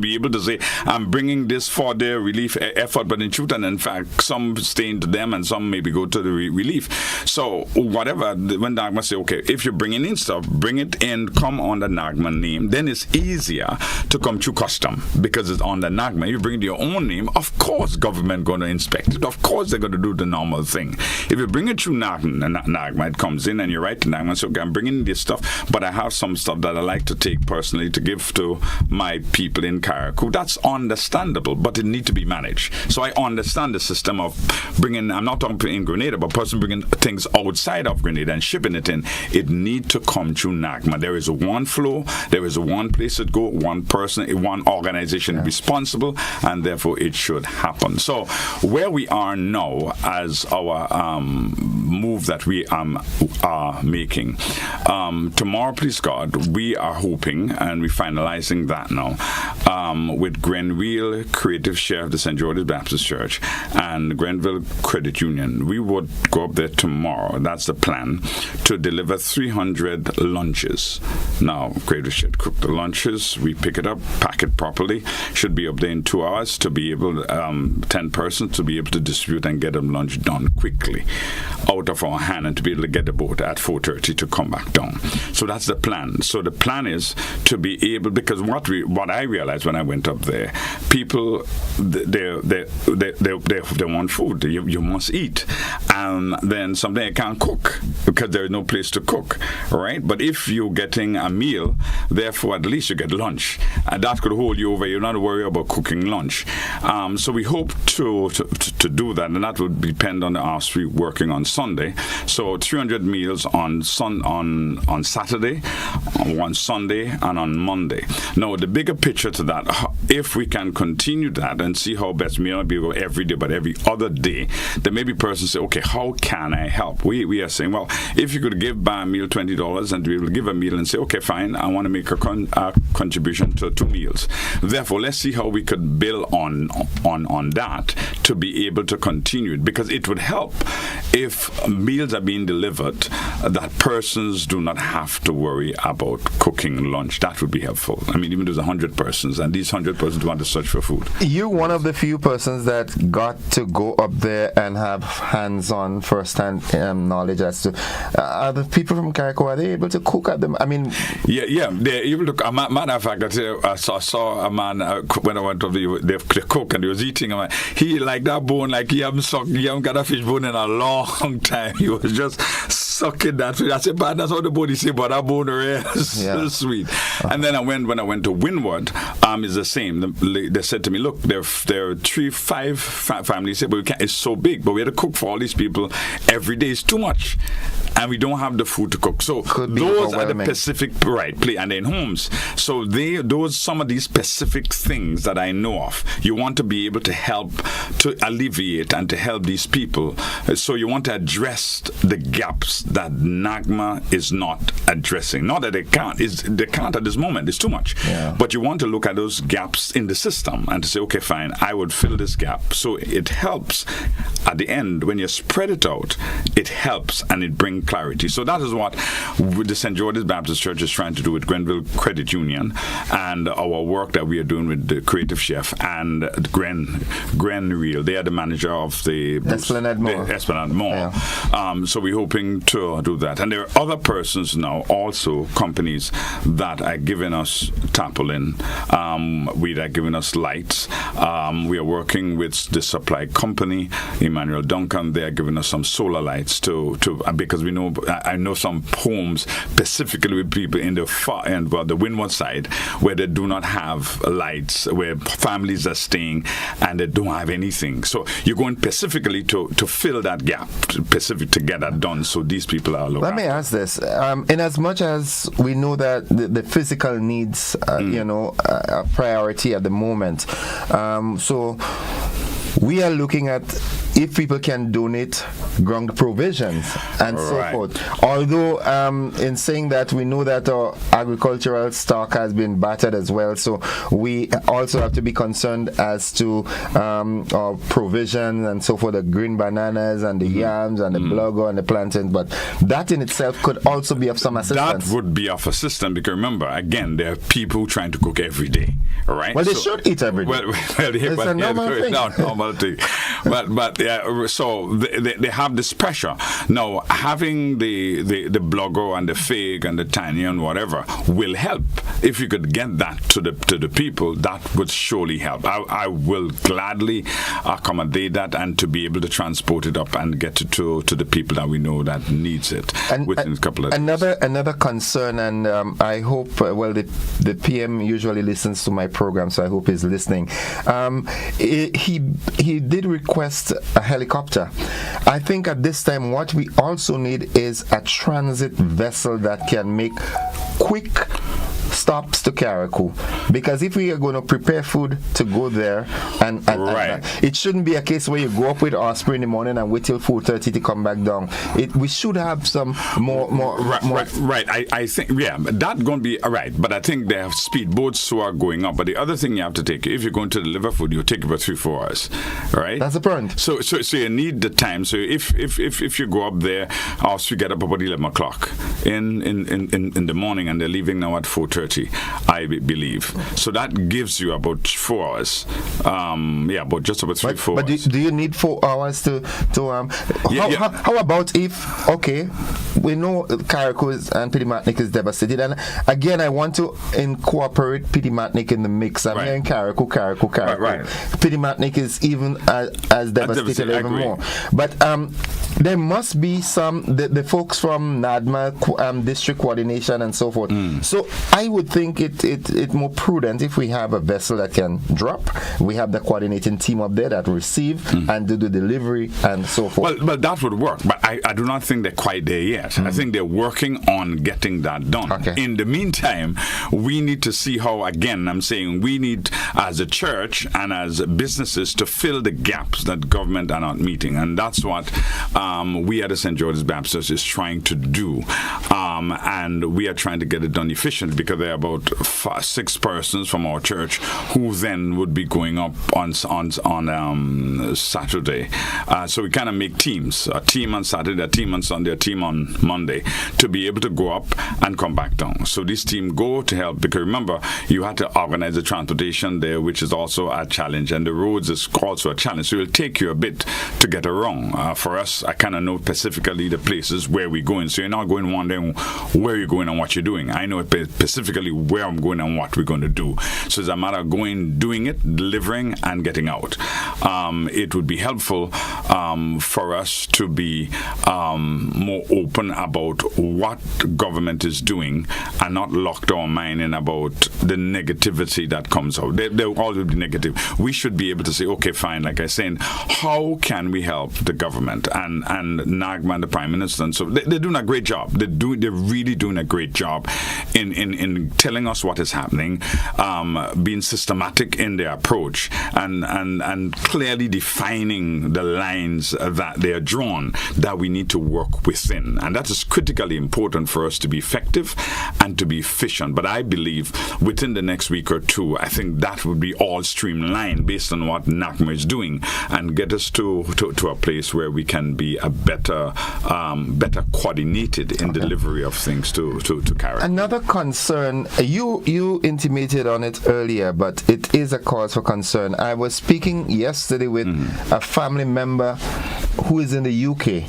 X: be able to say, I'm bringing this for their relief effort, but in truth and in fact, some stay into them and some maybe go to the relief. So whatever, when NAGMA say, okay, if you're bringing in stuff, bring it in, come on the NAGMA name, then is easier to come through custom because it's on the NAGMA. You bring your own name, of course government going to inspect it. Of course they're going to do the normal thing. If you bring it through NAGMA, it comes in and you write to NAGMA, so okay, I'm bringing this stuff, but I have some stuff that I like to take personally to give to my people in Carriacou. That's understandable, but it needs to be managed. So I understand the system of bringing, I'm not talking in Grenada, but person bringing things outside of Grenada and shipping it in. It needs to come through NAGMA. There is one flow, there is one place to go, one person, one organization responsible, and therefore it should happen. So where we are now as our move that we are making, tomorrow, please God, we are hoping, and we're finalizing that now, with Grenville Creative Share of the St. George's Baptist Church and Grenville Credit Union. We would go up there tomorrow. That's the plan, to deliver 300 lunches. Now, Creative should cook the lunches. We pick it up, pack it properly. Should be up there in 2 hours to be able, 10 persons to be able to distribute and get them lunch done quickly out of our hand, and to be able to get the boat at 4:30 to come back down. So that's the plan. So the plan is to be able, because what I realized when I went up there, people they want food. You must eat, and then something I can't cook because there is no place to cook, right? But if you're getting a meal, therefore at least you get lunch, and that could hold you over. You're not worried about cooking lunch. So we hope to do that, and that would depend on us working on Sunday. So 300 meals on Saturday, on Sunday, and on Monday. Now the bigger picture to that, if we can continue that and see how best, may not be every day, but every other day, then maybe persons say, okay, how can I help? We are saying, well, if you could give by a meal $20 and we will give a meal and say, okay, fine, I want to make a contribution to 2 meals. Therefore, let's see how we could build on that to be able to continue it, because it would help if meals are being delivered that persons do not have to worry about cooking lunch. That would be helpful. I mean, even there's 100 persons and these 100 persons want to search for food.
A: You're one of the few persons that got to go up there and have hands-on, first-hand knowledge as to other people from Carriacou. Are they able to cook at them? I mean,
X: yeah, they're able to. Matter of fact, I saw a man when I went up there. They cook and he was eating. He like that bone, like he haven't got a fish bone in a long time. He was just sucking that fish. I said, man, that's what the body say, but that bone is so sweet. And then when I went to Windward, it's the same. They said to me, look, there are 5 families here, but we can't, it's so big, but we had to cook for all these people every day. It's too much, and we don't have the food to cook. So those are the specific and in homes. So some of these specific things that I know of, you want to be able to help to alleviate and to help these people. So you want to address the gaps that NAGMA is not addressing. Not that they can't at this moment. It's too much. Yeah. But you want to look at those gaps in the system and to say, okay, fine, I would fill this gap. So it helps at the end when you spread it out. It helps and it brings clarity. So that is what the St. George's Baptist Church is trying to do with Grenville Credit Union, and our work that we are doing with the Creative Chef and Grenville. They are the manager of the Esplanade Mall. Yeah. So we're hoping to do that. And there are other persons now, also companies that are giving us tarpaulin, that are giving us lights. We are working with the supply company, Emmanuel Duncan. They are giving us some solar lights because I know some homes specifically with people in the far end, the Windward side, where they do not have lights, where families are staying and they don't have anything. So you're going specifically to fill that gap, specific to get that done. So these people are looked
A: Let me ask this: in as much as we know that the physical needs, a priority at the moment, so we are looking at if people can donate ground provisions and so forth. Although in saying that, we know that our agricultural stock has been battered as well, so we also have to be concerned as to our provision and so forth, the green bananas and the yams and the bulgur and the plantains, but that in itself could also be of some assistance.
X: That would be of assistance, because remember, again, there are people trying to cook every day, all right?
A: Well, they should eat every day.
X: It's a normal thing. But so they have have this pressure. Now, having the blogger and the fake and the tiny and whatever will help. If you could get that to the people, that would surely help. I will gladly accommodate that and to be able to transport it up and get it to the people that we know that needs it within a couple of days.
A: Another concern, and I hope, the PM usually listens to my program, so I hope he's listening. He did request a helicopter. I think at this time what we also need is a transit vessel that can make quick stops to Carriacou, because if we are going to prepare food to go there and it shouldn't be a case where you go up with Osprey in the morning and wait till 4:30 to come back down. We should have some more.
X: Right. I think that's going to be right, but I think they have speedboats who are going up. But the other thing you have to take, if you're going to deliver food, you take about 3-4 hours, right?
A: That's the point.
X: So you need the time. So if you go up there, also you get up about 11 o'clock in the morning, and they're leaving now at 4:30. I believe. So that gives you about 4 hours. About just about 3-4 hours.
A: But do you need 4 hours to how about if, we know Carriacou and Pidimatnik is devastated, and again I want to incorporate Pidimatnik in the mix. I'm hearing Carriacou.
X: Right.
A: Pidimatnik is even as devastated even more. But there must be the folks from NADMA, district coordination and so forth. So I would think it more prudent if we have a vessel that can drop. We have the coordinating team up there that receive and do the delivery and so forth.
X: Well, that would work, but I do not think they're quite there yet. I think they're working on getting that done. In the meantime, we need to see how, again, I'm saying we need as a church and as businesses to fill the gaps that government are not meeting, and that's what we at the St. George's Baptist is trying to do, and we are trying to get it done efficiently, because there are about 6 persons from our church who then would be going up on Saturday. So we kind of make teams, a team on Saturday, a team on Sunday, a team on Monday, to be able to go up and come back down. So this team go to help, because remember, you had to organize the transportation there, which is also a challenge, and the roads is also a challenge. So it will take you a bit to get around. For us, I kind of know specifically the places where we're going. So you're not going wondering where you're going and what you're doing. I know specifically where I'm going and what we're going to do. So it's a matter of going, doing it, delivering, and getting out. It would be helpful for us to be more open about what government is doing and not locked our mind in about the negativity that comes out. They all will be negative. We should be able to say, okay, fine, like I was saying, how can we help the government and NAGMA and the Prime Minister? And so they're doing a great job. They're really doing a great job in telling us what is happening, being systematic in their approach, and clearly defining the lines that they are drawn that we need to work within. And that is critically important for us to be effective and to be efficient. But I believe within the next week or two, I think that would be all streamlined based on what NACMA is doing, and get us to a place where we can be a better coordinated in delivery of things to carry.
A: Another concern, you intimated on it earlier, but it is a cause for concern. I was speaking yesterday with a family member who is in the UK,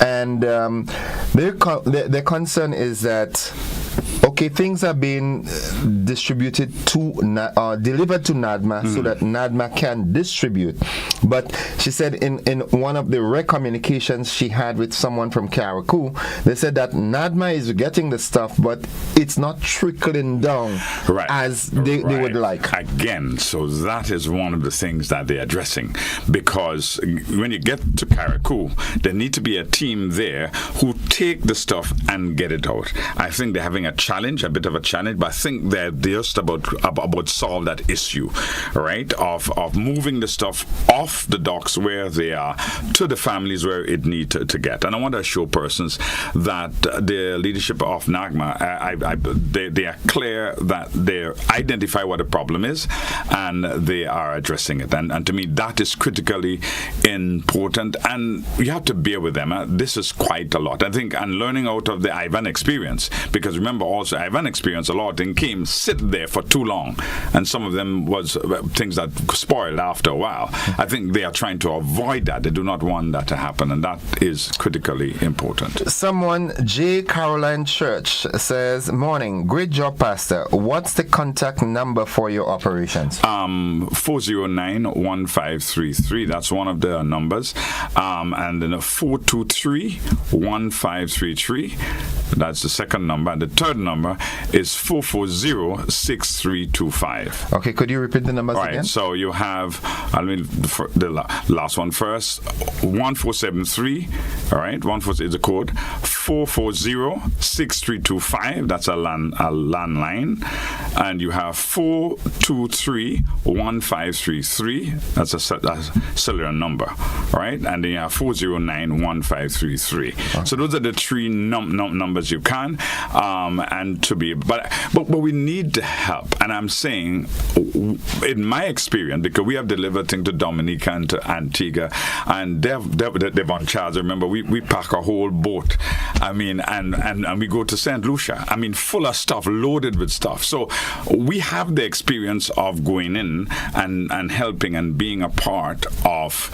A: and their concern is that things are being distributed delivered to NADMA so that NADMA can distribute. But she said in one of the rare communications she had with someone from Carriacou, they said that NADMA is getting the stuff, but it's not trickling down as they would like.
X: Again, so that is one of the things that they're addressing, because when you get to Carriacou, there need to be a team there who take the stuff and get it out. I think they're having a bit of a challenge, but I think they're just about solve that issue, right? Of moving the stuff off the docks where they are to the families where it need to get. And I want to assure persons that the leadership of NAGMA, they are clear that they identify what the problem is and they are addressing it. And to me, that is critically important. And you have to bear with them. This is quite a lot, I think, and learning out of the Ivan experience, because remember also I've experienced a lot of things, came, sit there for too long. And some of them was things that spoiled after a while. I think they are trying to avoid that. They do not want that to happen, and that is critically important.
A: Someone, J. Caroline Church, says, morning, great job, Pastor. What's the contact number for your operations?
X: 409-1533. That's one of the numbers. And then 423-1533. That's the second number. And the third number is 440-6325.
A: Okay, could you repeat the numbers again?
X: Right, so you have, the last one first, 1473, all right, 143 is the code, 440-6325, that's a landline, and you have 423-1533, that's a cellular number, all right, and then you have 409-1533. Okay. So those are the three numbers you can, and to be, but we need help, and I'm saying, in my experience, because we have delivered things to Dominica and to Antigua, and they've on charge. Remember, we pack a whole boat. I mean, and we go to St. Lucia. I mean, full of stuff, loaded with stuff. So we have the experience of going in and helping and being a part of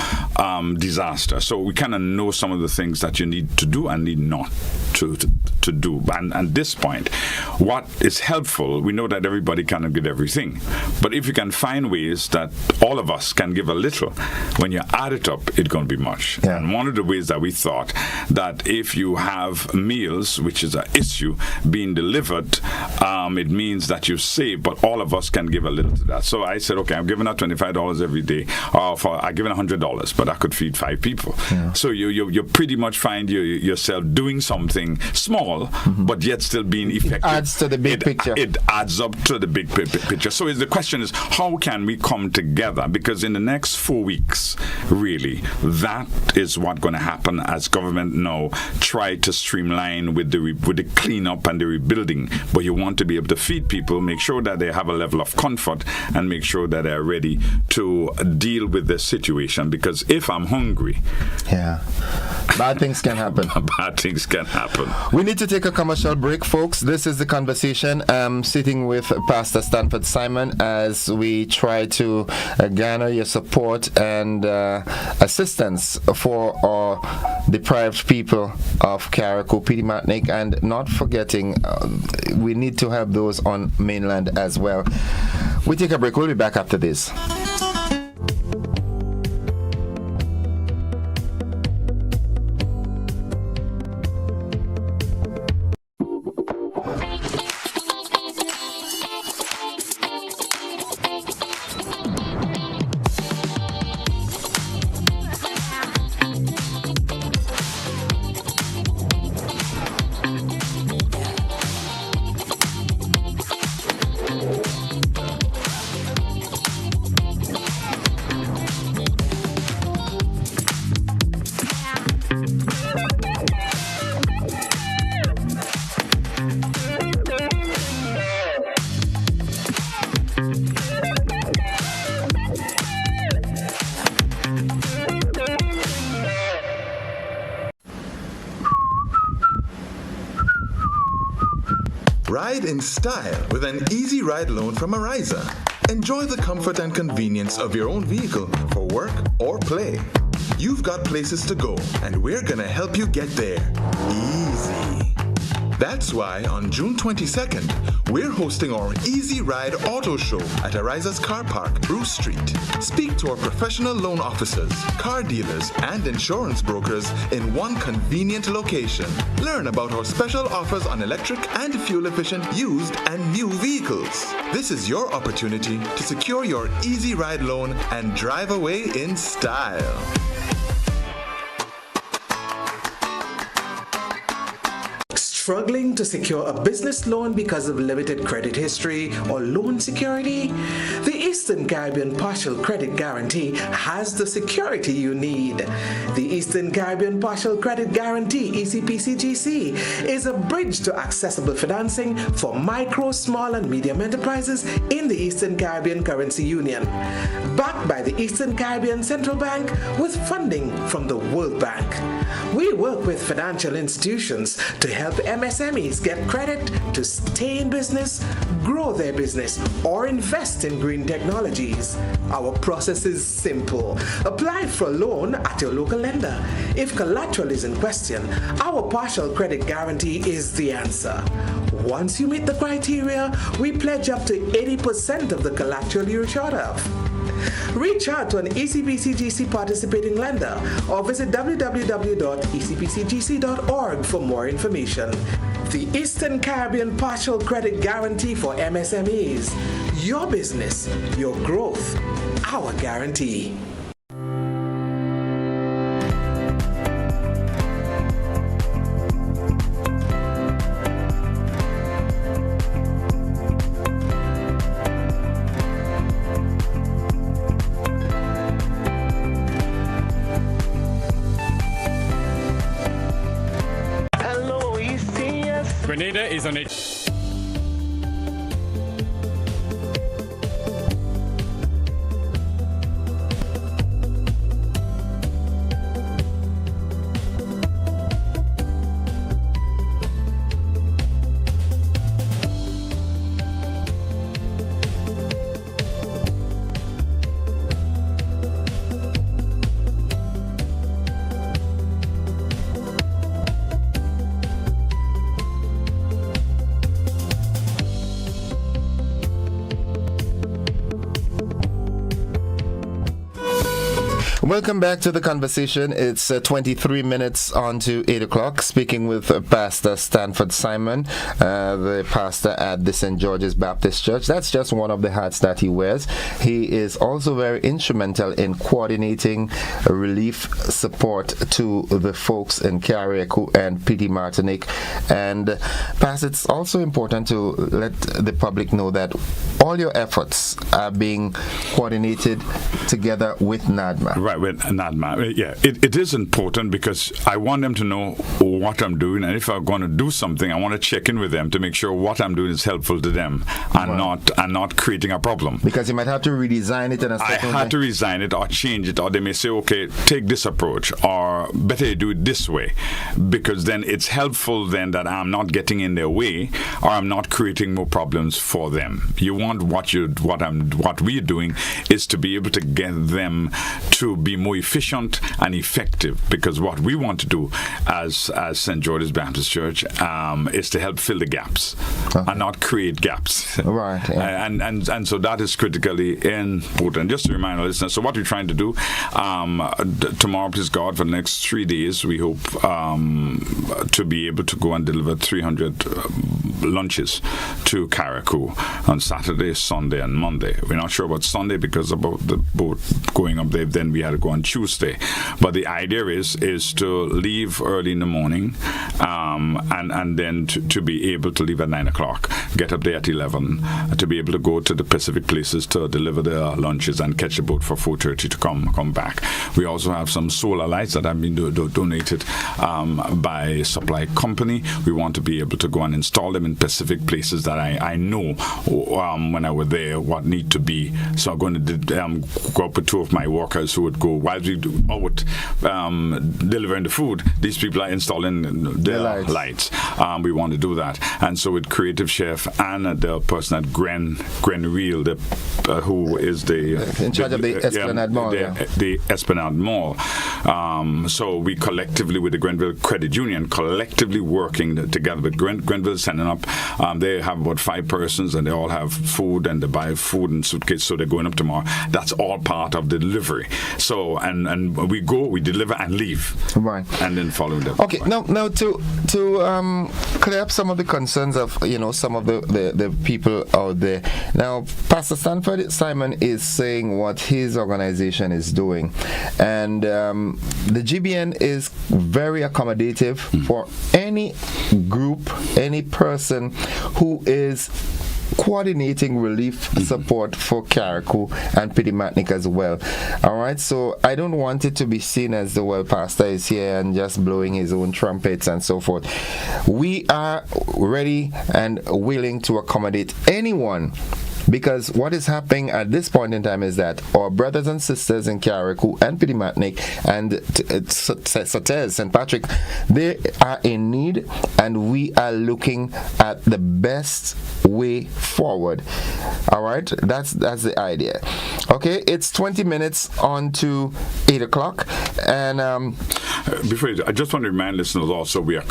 X: disaster. So we kind of know some of the things that you need to do and need not to do. And at this point, what is helpful, we know that everybody cannot get everything. But if you can find ways that all of us can give a little, when you add it up, it's going to be much. Yeah. And one of the ways that we thought that if you have meals, which is an issue, being delivered, it means that you save, but all of us can give a little to that. So I said, okay, I'm giving out $25 every day, or I'm giving $100, but I could feed 5 people. Yeah. So you pretty much find yourself doing something small, but yet still being effective.
A: It adds to the big picture.
X: It adds up to the big picture. So the question is, how can we come together? Because in the next 4 weeks, really, that is what's going to happen as government now try to streamline with the cleanup and the rebuilding. But you want to be able to feed people, make sure that they have a level of comfort, and make sure that they're ready to deal with the situation. Because if I'm hungry,
A: bad things can happen.
X: Bad things can happen.
A: We need to take a commercial break, folks. This is The Conversation. I'm sitting with Pastor Stanford Simon as we try to garner your support and assistance for our deprived people of Carriacou, Petite Martinique, and not forgetting we need to help those on mainland as well. We take a break. We'll be back after this.
B: Ride in style with an easy ride loan from Ariza. Enjoy the comfort and convenience of your own vehicle for work or play. You've got places to go, and we're gonna help you get there. Easy. That's why on June 22nd, we're hosting our Easy Ride Auto Show at Ariza's Car Park, Bruce Street. Speak to our professional loan officers, car dealers, and insurance brokers in one convenient location. Learn about our special offers on electric and fuel-efficient used and new vehicles. This is your opportunity to secure your Easy Ride loan and drive away in style.
E: Struggling to secure a business loan because of limited credit history or loan security? The Eastern Caribbean Partial Credit Guarantee has the security you need. The Eastern Caribbean Partial Credit Guarantee, ECPCGC, is a bridge to accessible financing for micro, small, and medium enterprises in the Eastern Caribbean Currency Union. Backed by the Eastern Caribbean Central Bank with funding from the World Bank. We work with financial institutions to help MSMEs get credit to stay in business, grow their business, or invest in green technologies. Our process is simple. Apply for a loan at your local lender. If collateral is in question, our partial credit guarantee is the answer. Once you meet the criteria, we pledge up to 80% of the collateral you're short of. Reach out to an ECPCGC participating lender or visit www.ecpcgc.org for more information. The Eastern Caribbean Partial Credit Guarantee for MSMEs. Your business, your growth, our guarantee.
F: Grenada is on it.
A: Welcome back to the conversation. It's 23 minutes on to 8 o'clock. Speaking with Pastor Stanford Simon, the pastor at the St. George's Baptist Church. That's just one of the hats that he wears. He is also very instrumental in coordinating relief support to the folks in Carriacou and Petite Martinique. And Pastor, it's also important to let the public know that all your efforts are being coordinated together with NADMA.
X: Right, with NADMA. Yeah, it is important because I want them to know what I'm doing, and if I'm going to do something, I want to check in with them to make sure what I'm doing is helpful to them and not creating a problem.
A: Because you might have to redesign it in a certain way.
X: I had to redesign it or change it, or they may say, okay, take this approach, or better you do it this way, because then it's helpful then that I'm not getting in their way or I'm not creating more problems for them. You want what we're doing is to be able to get them to be more efficient and effective, because what we want to do as St. George's Baptist Church is to help fill the gaps and not create gaps.
A: Right. Yeah.
X: And so that is critically important. Just to remind our listeners, so what we're trying to do tomorrow, please God, for the next 3 days, we hope to be able to go and deliver 300 lunches to Carriacou on Saturday, Sunday, and Monday. We're not sure about Sunday because about the boat going up there. Then we had to go on Tuesday. But the idea is to leave early in the morning and then to be able to leave at 9 o'clock, get up there at 11, to be able to go to the Pacific places to deliver the lunches and catch a boat for 4:30 to come back. We also have some solar lights that have been donated by a supply company. We want to be able to go and install them in Pacific places that I know when I was there what need to be. So I'm going to go up with two of my workers who would go while we do delivering the food. These people are installing their lights. We want to do that, and so with Creative Chef and the person at Grenada, who is in charge of the Esplanade Mall. The Esplanade Mall. So we collectively with the Grenville Credit Union, collectively working together with Grenville, sending up. They have about 5 persons, and they all have food, and they buy food and suitcase. So they're going up tomorrow. That's all part of the delivery. So and we go, we deliver and leave.
A: Right.
X: And then follow them.
A: Okay. Now to clear up some of the concerns of some of the people out there. Now, Pastor Stanford Simon is saying what his organization is doing, and the GBN is very accommodative for any group, any person who is coordinating relief support for Carriacou and Pidimatnik as well. All right, so I don't want it to be seen as the well pastor is here and just blowing his own trumpets and so forth. We are ready and willing to accommodate anyone, because what is happening at this point in time is that our brothers and sisters in Carriacou and Pidimatnik and Sotez, St. Patrick, they are in need, and we are looking at the best way forward. All right, that's the idea. Okay, it's 20 minutes on to 8 o'clock, and
X: before I just want to remind listeners also, we are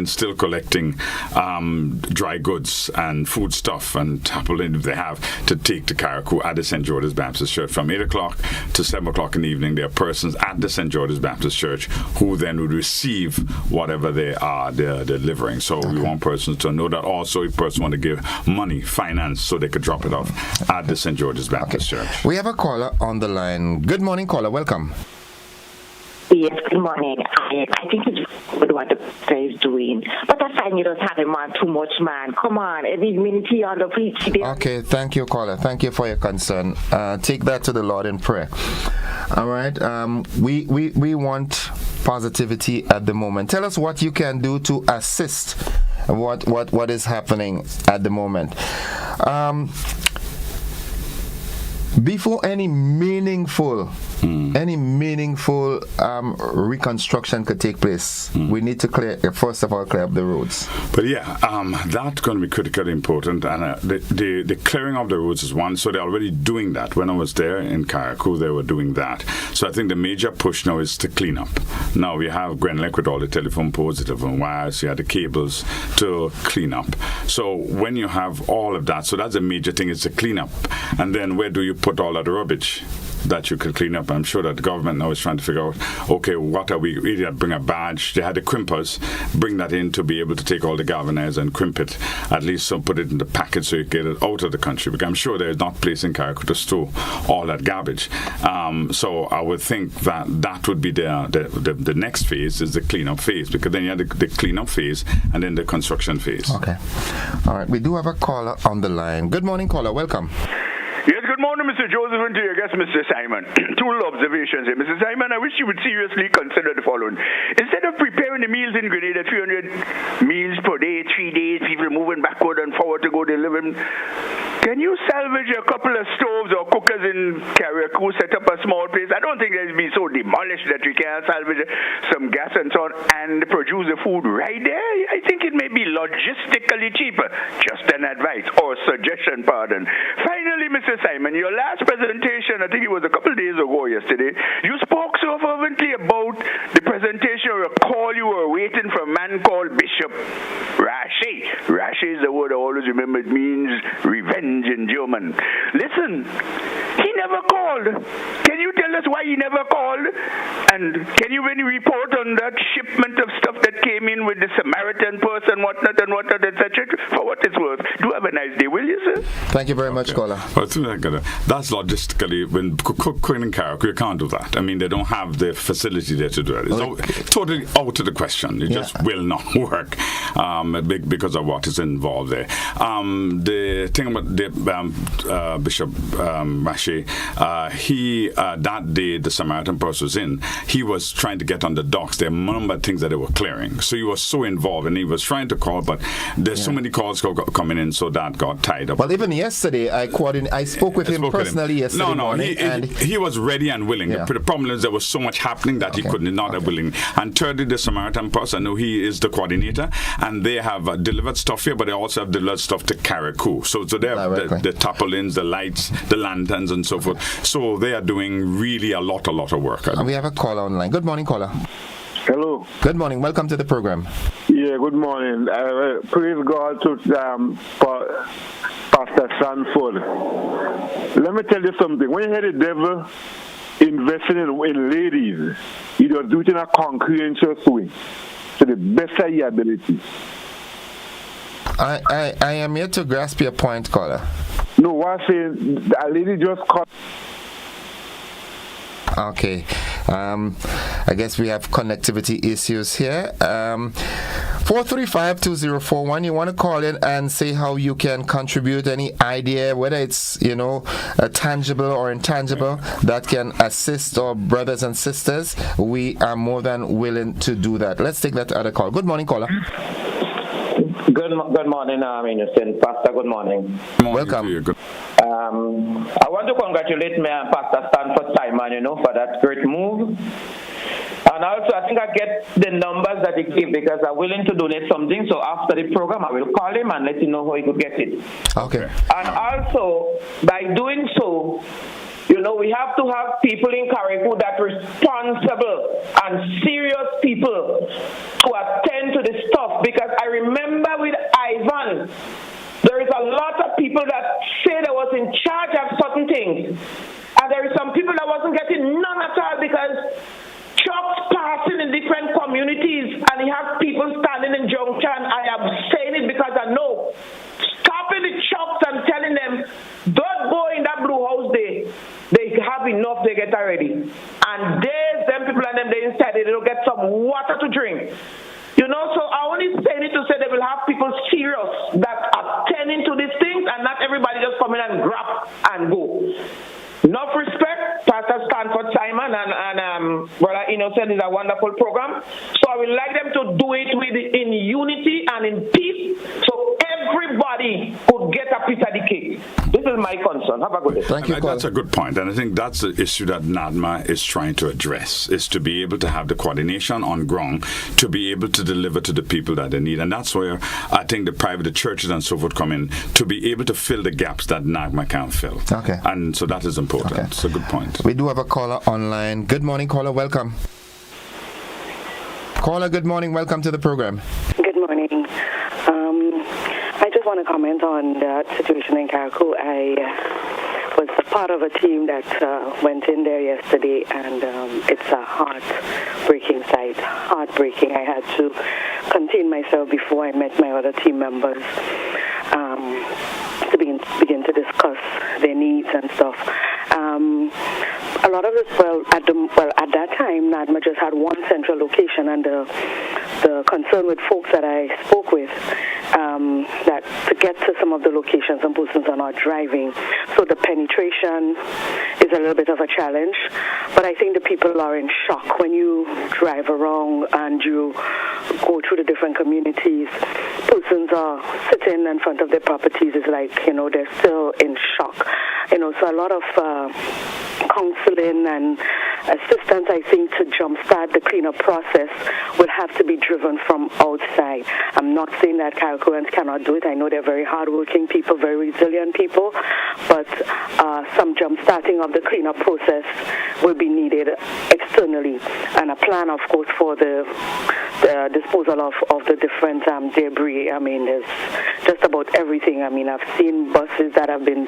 X: still collecting dry goods and food stuff and tarpaulin if they have to take to Carriacou at the St. George's Baptist Church from 8 o'clock to 7 o'clock in the evening. There are persons at the St. George's Baptist Church who then would receive whatever they're delivering. So we want persons to know that. Also, if person want to give money, finance, so they could drop it off at the St. George's Baptist Church.
A: We have a caller on the line. Good morning, caller. Welcome.
F: Yes, good morning. I think it's good what the guy is doing. But that's fine, you don't have him on too much, man. Come on, every minute he on the preach.
A: Okay, thank you, caller. Thank you for your concern. Take that to the Lord in prayer. All right. We want positivity at the moment. Tell us what you can do to assist what is happening at the moment. Before any meaningful reconstruction could take place, we need to first of all clear up the roads.
X: But yeah, that's going to be critically important, and the clearing of the roads is one. So they're already doing that. When I was there in Carriacou, they were doing that. So I think the major push now is to clean up. Now we have Grenada with all the telephone poles, the telephone wires, you have the cables to clean up. So when you have all of that, so that's a major thing, is to clean up. And then where do you put all of the rubbish that you can clean up? I'm sure that the government now is trying to figure out, okay, what are we, either bring a badge, they had the crimpers, bring that in to be able to take all the galvanized and crimp it, at least so put it in the packet so you get it out of the country, because I'm sure there's not place in Carriacou to store all that garbage. So I would think that would be the next phase, is the cleanup phase, because then you have the cleanup phase and then the construction phase.
A: Okay. All right, we do have a caller on the line. Good morning, caller. Welcome.
H: Yes, good morning, Mr. Joseph, and to your guest, Mr. Simon. Two little observations here. Mr. Simon, I wish you would seriously consider the following. Instead of preparing the meals in Grenada, 300 meals per day, 3 days, people moving backward and forward to go deliver, can you salvage a couple of stoves or cookers in Carriacou, set up a small place? I don't think they'll be so demolished that we can't salvage some gas and so on and produce the food right there. I think it may be logistically cheaper. Just an advice or suggestion, pardon. Finally, Mr. Simon, your last presentation, I think it was a couple of days ago yesterday, you spoke so fervently about the presentation or a call you were waiting for a man called Bishop Rache. Rache is the word I always remember. It means revenge in German. Listen, he never called. Can you tell us why he never called? And can you really report on that shipment of stuff that came in with the Samaritan person, whatnot, etc.? For what it's worth. Do have a nice day, will you, sir?
A: Thank you very much, caller.
X: That's logistically, when cooking in Carriacou, you can't do that. I mean, they don't have the facility there to do it. It's totally out of the question. It just will not work because of what is involved there. The thing about the Bishop Rache, he that day the Samaritan person was in, he was trying to get on the docks. There are a number of things that they were clearing. So he was so involved, and he was trying to call, but there's so many calls coming in, so that got tied up.
A: Well, even yesterday, I spoke with him personally yesterday morning.
X: He was ready and willing. Yeah. The problem is there was so much happening that he could not have willing. And thirdly, the Samaritan person, I know he is the coordinator, and they have delivered stuff here, but they also have delivered stuff to Carriacou. So they have the tarpaulins, the lights, the lanterns, and so forth. So they are doing really a lot of work.
A: And we have a caller online. Good morning, caller.
I: Hello.
A: Good morning. Welcome to the program.
I: Yeah, good morning. Praise God to Pastor Sanford. Let me tell you something. When you hear the devil investing in ladies, he does do it in a conscientious way, to the best of your ability.
A: I am here to grasp your point, caller.
I: No, what I'm saying, a lady just called.
A: Okay. I guess we have connectivity issues here. 435-2041. You want to call in and say how you can contribute, any idea, whether it's, tangible or intangible, that can assist our brothers and sisters. We are more than willing to do that. Let's take that other call. Good morning, caller.
L: Good morning, Innocent. Pastor, good morning.
A: Welcome.
L: I want to congratulate me and Pastor Stanford Simon, for that great move. And also, I think I get the numbers that he gave because I'm willing to donate something. So after the program, I will call him and let him know how he could get it.
A: Okay.
L: And also, by doing so, we have to have people in Carriacou that responsible and serious people to attend to this stuff. Because I remember with Ivan, there is a lot of people that say they was in charge of certain things. And there is some people that wasn't getting none at all because trucks passing in different communities and you have people standing in junction. I am saying it because I know. Stopping the trucks and telling them, don't go in that blue house there. They have enough, they get already. And there's them people and them they inside, they don't get some water to drink. So I only say it to say they will have people serious that are attending to these things and not everybody just come in and grab and go. Enough respect, Pastor Stanford Simon and Brother Innocent is a wonderful program. So I would like them to do it in unity and in peace so everybody could get a piece of the cake. This is my concern. Have a good day.
A: Thank you,
X: that's a good point. And I think that's the issue that NADMA is trying to address, is to be able to have the coordination on ground to be able to deliver to the people that they need. And that's where I think the private churches and so forth come in, to be able to fill the gaps that NADMA can't fill.
A: Okay.
X: And so that is important. Okay. It's a good point.
A: We do have a caller online. Good morning, caller. Welcome. Caller, good morning. Welcome to the program.
M: Good morning. I just want to comment on that situation in Carriacou. I was a part of a team that went in there yesterday, and it's a heartbreaking sight. Heartbreaking. I had to contain myself before I met my other team members to begin to discuss their needs and stuff. A lot of it, at that time, NADMA just had one central location, and the concern with folks that I spoke with, that to get to some of the locations, some persons are not driving, so the penetration is a little bit of a challenge. But I think the people are in shock when you drive around and you go through the different communities. Persons are sitting in front of their properties. It's like, they're still in shock. So a lot of counseling and assistance, I think, to jumpstart the cleanup process would have to be driven from outside. I'm not saying that Carriacouans cannot do it. I know they're very hardworking people, very resilient people, but some jumpstarting of the cleanup process will be needed externally, and a plan, of course, for the disposal of the different debris. I mean, there's just about everything. I mean, I've seen buses that have been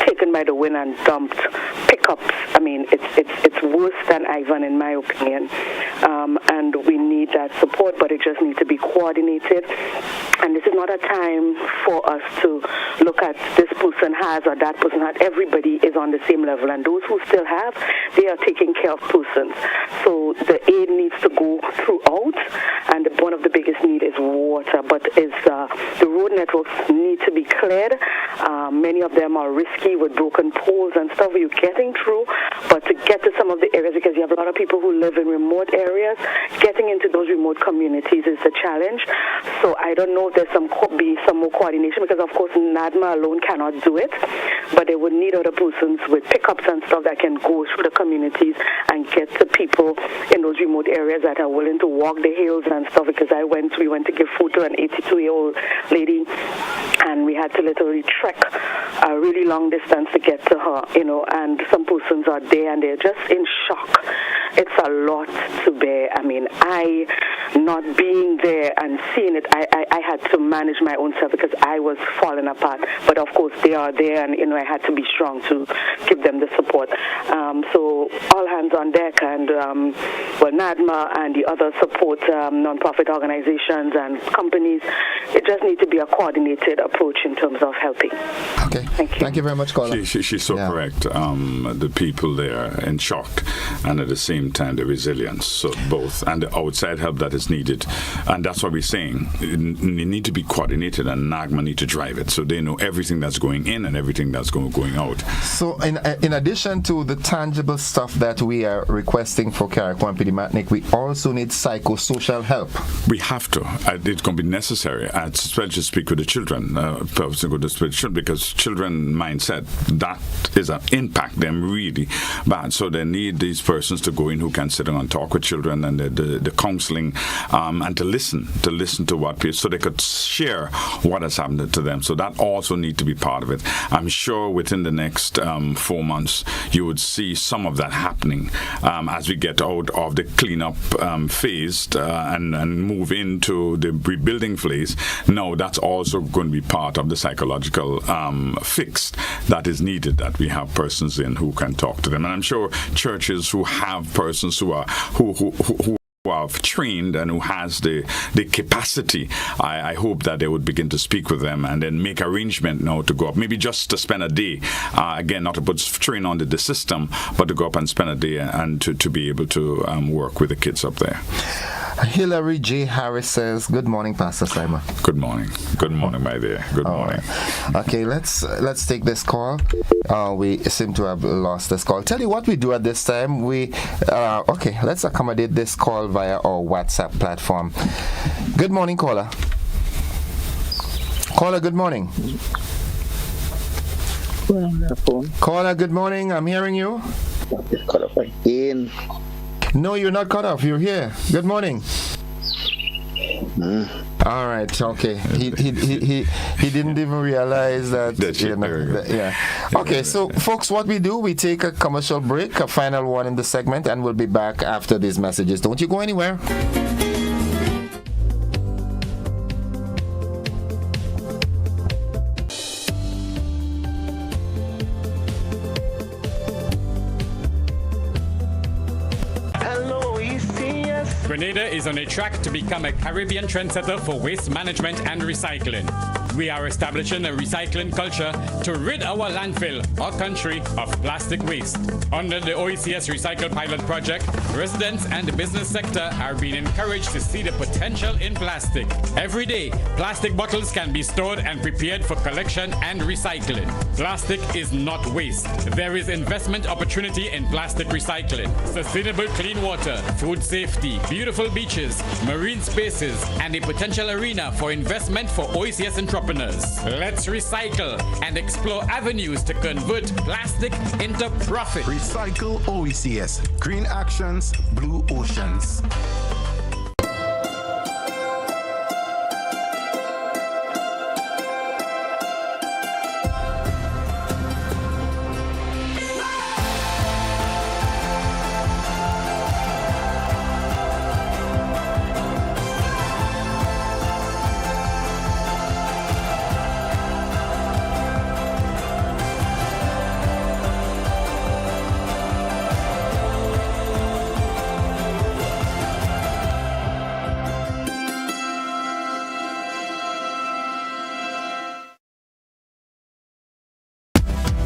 M: taken by the wind and dumped, pickups. I mean, it's worse than Ivan, in my opinion. And we need that support, but it just needs to be coordinated. And this is not a time for us to look at this person has or that person has. Everybody is on the same level, and those who still have, they are taking care of persons. So the aid needs to go throughout, and one of the biggest need is water, but the road networks need to be cleared. Many of them are risky with broken poles and stuff. You're getting through, but to get to some of the areas, because you have a lot of people who live in remote areas, getting into those remote communities is a challenge. So I don't know if there's be some more coordination, because of course NADMA alone cannot do it, but they would need other persons with pickups and stuff that can go through the communities and get to people in those remote areas that are willing to walk the hills and stuff. Because we went to give food to an 82-year-old lady, and we had to literally trek a really long distance to get to her, and some persons are there and they're just in shock. It's a lot to bear. I mean, I not being there and seeing it, I had to manage my own self because I was falling apart. But of course, they are there, and I had to be strong to give them the support. So all hands on deck, and NADMA and the other support non-profit organizations and companies. It just needs to be a coordinated approach in terms of helping.
A: Okay. Thank you very much, Carla.
X: She's so correct. The people there in shock, and at the same time the resilience. So both, and the outside help that is needed, and that's what we're saying. It need to be coordinated, and NAGMA need to drive it, so they know everything that's going in and everything that's going out. So,
A: in addition to the tangible stuff that we are requesting for Carriacou PD Matnik, we also need psychosocial help.
X: We have to. It's going to be necessary. Especially to speak with the children, because children mindset that is an impact them really bad. So they need these persons to go in who can sit down and talk with children, and the counseling, and to listen to what people, so they could share what has happened to them. So that also need to be part of it. I'm sure within the next 4 months you would see some of that happening as we get out of the cleanup phase and move into the rebuilding phase. No, that's also going to be part of the psychological fix that is needed, that we have persons in who can talk to them. And I'm sure churches who have persons who are trained and who has the capacity, I hope that they would begin to speak with them and then make arrangement now to go up, maybe just to spend a day, again, not to put strain on the system, but to go up and spend a day and to be able to work with the kids up there.
A: Hillary J. Harris says, good morning, Pastor Simon.
X: Good morning. Good morning, my dear. Good morning.
A: Okay, let's take this call. We seem to have lost this call. Tell you what we do at this time. Let's accommodate this call via our WhatsApp platform. Good morning, caller. Caller, good morning. Caller, good morning. I'm hearing you.
N: Cut off again.
A: No, you're not cut off. You're here. Good morning. All right. Okay. He didn't even realize that. Okay. So, folks, what we do, we take a commercial break, a final one in the segment, and we'll be back after these messages. Don't you go anywhere.
O: Grenada is on a track to become a Caribbean trendsetter for waste management and recycling. We are establishing a recycling culture to rid our landfill, our country, of plastic waste. Under the OECS Recycle Pilot Project, residents and the business sector are being encouraged to see the potential in plastic. Every day, plastic bottles can be stored and prepared for collection and recycling. Plastic is not waste. There is investment opportunity in plastic recycling, sustainable clean water, food safety, beautiful beaches, marine spaces, and a potential arena for investment for OECS entrepreneurs. Let's recycle and explore avenues to convert plastic into profit.
P: Recycle OECS. Green actions, blue oceans.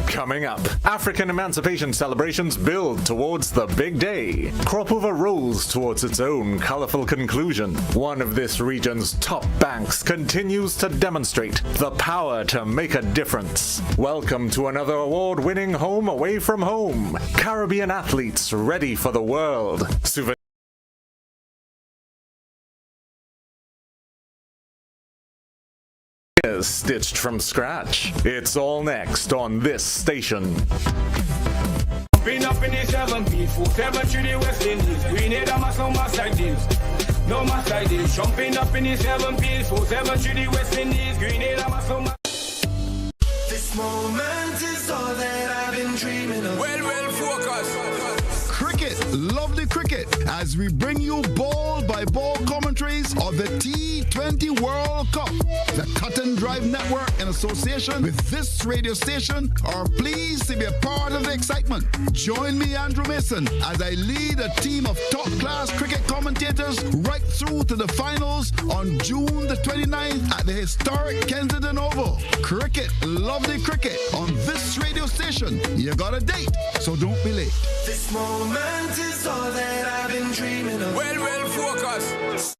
Q: Coming up, African emancipation celebrations build towards the big day. Crop Over rolls towards its own colorful conclusion. One of this region's top banks continues to demonstrate the power to make a difference. Welcome to another award-winning Home Away from Home. Caribbean athletes ready for the world. Stitched from scratch. It's all next on this station.
G: Been up in the 70s, 7 to the West Indies. Grenada must no mass like this. No mass like this. Jumping up in the 70s, 7 to the West Indies. Grenada must no mass.
Y: This moment is all that I've been dreaming of.
T: Well, focus.
P: Cricket, lovely cricket, as we bring you ball by ball commentary
J: series of the T20 World Cup. The Cut and Drive Network, in association with this radio station, are pleased to be a part of the excitement. Join me, Andrew Mason, as I lead a team of top-class cricket commentators right through to the finals on June the 29th at the historic Kensington Oval. Cricket, lovely cricket, on this radio station. You got a date, so don't be late.
Y: This moment is all that I've been dreaming of. Well, focus.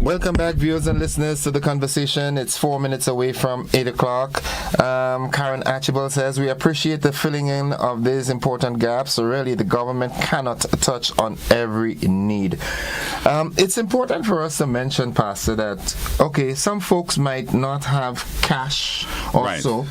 A: Welcome back, viewers and listeners, to the conversation. It's 4 minutes away from 8 o'clock. Karen Archibald says, we appreciate the filling in of these important gaps. So really, the government cannot touch on every need. It's important for us to mention, Pastor, that, okay, some folks might not have cash or so,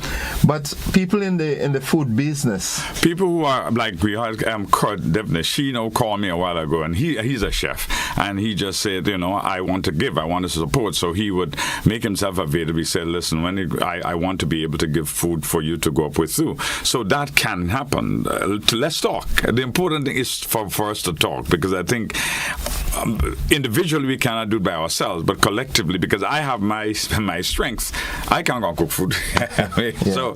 A: but people in the food business.
X: People who are, like we had Kurt Devner, she called me a while ago, and he's a chef, and he just said, I want to give, I want to support, so he would make himself available. He said, listen, I want to be able to give food for you to go up with too. So that can happen. Let's talk. The important thing is for us to talk, because I think individually we cannot do it by ourselves, but collectively, because I have my strength, I can't go cook food. So,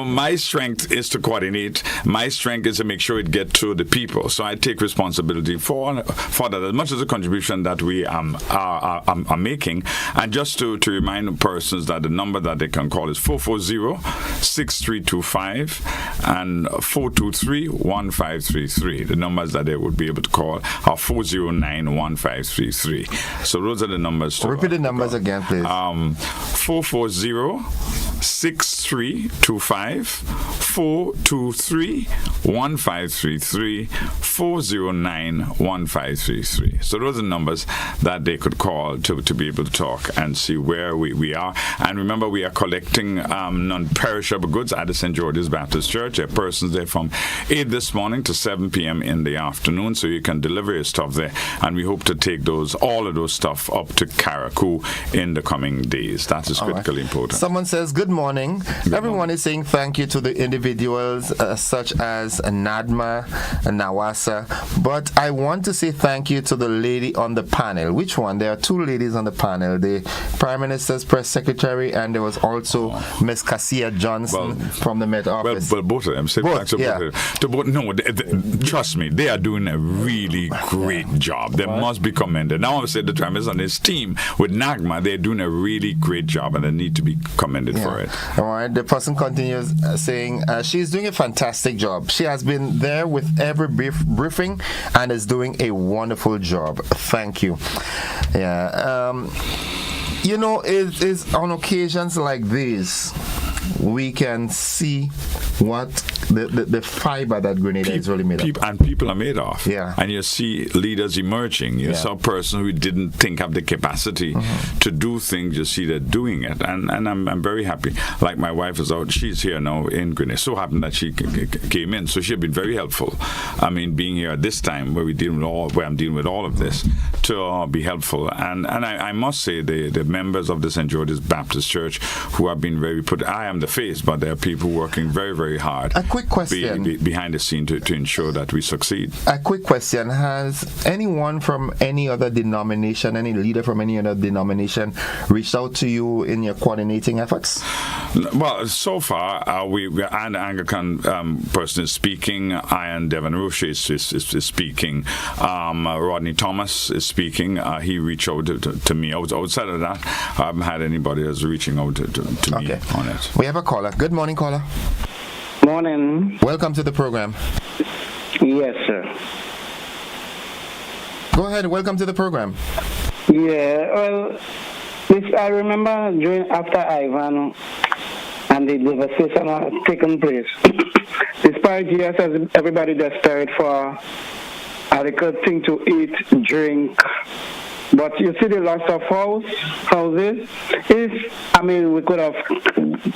X: my strength is to coordinate. My strength is to make sure it gets to the people. So I take responsibility for that, as much as a contribution that we are making. And just to remind persons that the number that they can call is 440-6325 and 423-1533. The numbers that they would be able to call are 409-1533. So those are the numbers.
A: Repeat the numbers again, please.
X: 440-6325, 423-1533, 409-1533. So those are the numbers that they could call to be able to talk and see where we are. And remember, we are collecting non-perishable goods at the St. George's Baptist Church. There are persons there from 8 this morning to 7 p.m. in the afternoon, so you can deliver your stuff there. And we hope to take all of those stuff up to Karakou in the coming days. That is critically important.
A: Someone says, good morning. Everyone is saying thank you to the individuals such as Nadma and Nawasa, but I want to say thank you to the lady on the panel. Which one? There are two ladies on the panel, the Prime Minister's Press Secretary, and there was also Miss Cassia Johnson from the Met Office.
X: Well, both of them. Say thanks to both of them. No, trust me, they are doing a really great job. They must be commended. Now I say the Prime Minister and his team with NAGMA, they're doing a really great job, and they need to be commended for it.
A: All right. The person continues saying she's doing a fantastic job. She has been there with every briefing and is doing a wonderful job. Thank you. Yeah. It is on occasions like this we can see what the fiber that Grenada is really made of.
X: And people are made of.
A: Yeah.
X: And you see leaders emerging. You saw a person who didn't think have the capacity to do things, you see they're doing it. And I'm very happy. Like my wife is out, she's here now in Grenada. So happened that she came in. So she's been very helpful. I mean, being here at this time where I'm dealing with all of this, to be helpful. And I must say the members of the St. George's Baptist Church who have been I am the face, but there are people working very, very hard.
A: A quick question.
X: Behind the scene to ensure that we succeed.
A: A quick question. Has anyone from any other denomination, any leader from any other denomination, reached out to you in your coordinating efforts?
X: Well, so far, and Anglican person is speaking, Ian Devon Roche is speaking, Rodney Thomas is speaking. He reached out to me. Outside of that, I haven't had anybody else reaching out to me on it.
A: We have a caller. Good morning, caller.
K: Morning.
A: Welcome to the program.
K: Yes, sir.
A: Go ahead. Welcome to the program.
K: Yeah, well, I remember after Ivan and the devastation had taken place. Despite, yes, as everybody just started for adequate thing to eat, drink, but you see the loss of houses.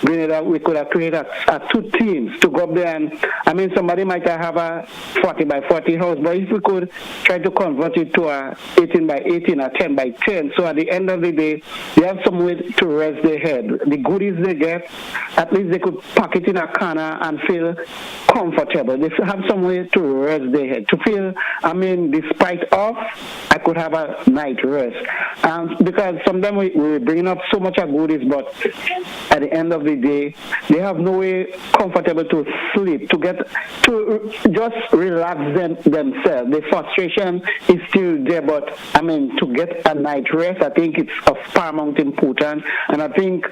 K: We could have created two teams to go up there, and somebody might have a 40 by 40 house, but if we could try to convert it to a 18 by 18 or 10 by 10, so at the end of the day, they have some way to rest their head. The goodies they get, at least they could pack it in a corner and feel comfortable. They have some way to rest their head, to feel, despite of, I could have a night rest. Because sometimes we're bringing up so much of goodies, but at the end of the day, they have no way comfortable to sleep, to just relax themselves. The frustration is still there, but to get a night rest, I think it's of paramount importance. And I think,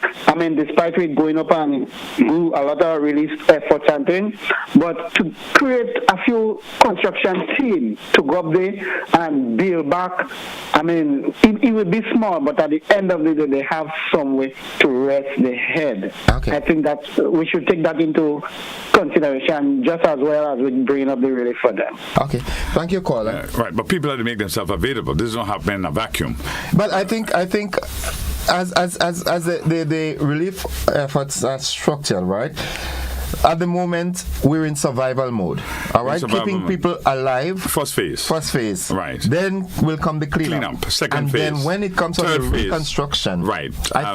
K: despite it going up and do a lot of release efforts and things, but to create a few construction teams to go up there and build back, it will be small, but at the end of the day, they have some way to rest their head.
A: Okay.
K: I think that we should take that into consideration just as well as we bring up the relief for them.
A: Okay. Thank you, caller.
X: Right, but people have to make themselves available. This don't happen in a vacuum.
A: But I think as the relief efforts are structured, right? At the moment, we're in survival mode. All right, keeping people alive.
X: First phase.
A: Right. Then will come the cleanup.
X: Second phase.
A: And then when it comes to the reconstruction,
X: right? I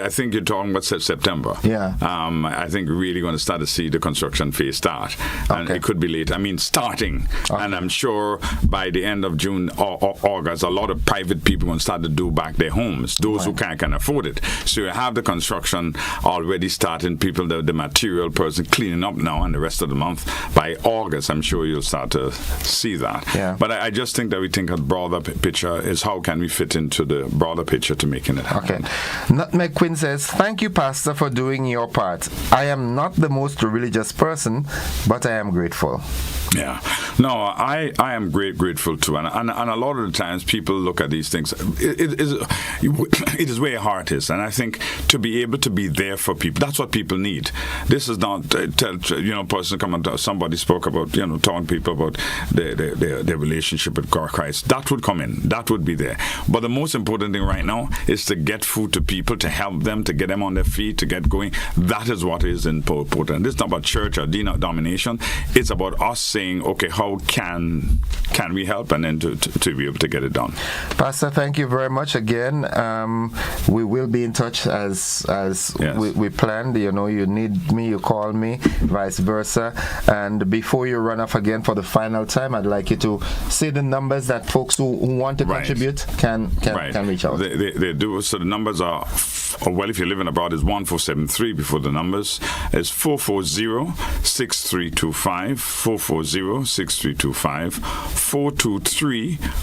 X: think you're talking about September.
A: Yeah.
X: I think we're really going to start to see the construction phase start, and it could be late. Starting, and I'm sure by the end of June or August, a lot of private people will start to do back their homes. Those who can afford it. So you have the construction already starting. People, the material person cleaning up now, and the rest of the month. By August, I'm sure you'll start to see that.
A: Yeah.
X: But I just think that we think a broader picture is how can we fit into the broader picture to making it happen.
A: Okay. Nutmeg Quinn says, thank you, Pastor, for doing your part. I am not the most religious person, but I am grateful.
X: Yeah. No, I am grateful too. And a lot of the times people look at these things, it is where your heart is. And I think to be able to be there for people, that's what people need. This is not, person coming to, somebody spoke about, telling people about their relationship with Christ. That would come in. That would be there. But the most important thing right now is to get food to people, to help them, to get them on their feet, to get going. That is what is important. This is not about church or denomination. It's about us saying, okay, how can we help, and then to be able to get it done.
A: Pastor, thank you very much again. We will be in touch as yes. we planned. You need me, you call me, vice versa. And before you run off again for the final time, I'd like you to say the numbers that folks who want to contribute can reach out.
X: They do. So the numbers are, if you're living abroad, is 1473 before the numbers. It's 440-6325, 440-6325,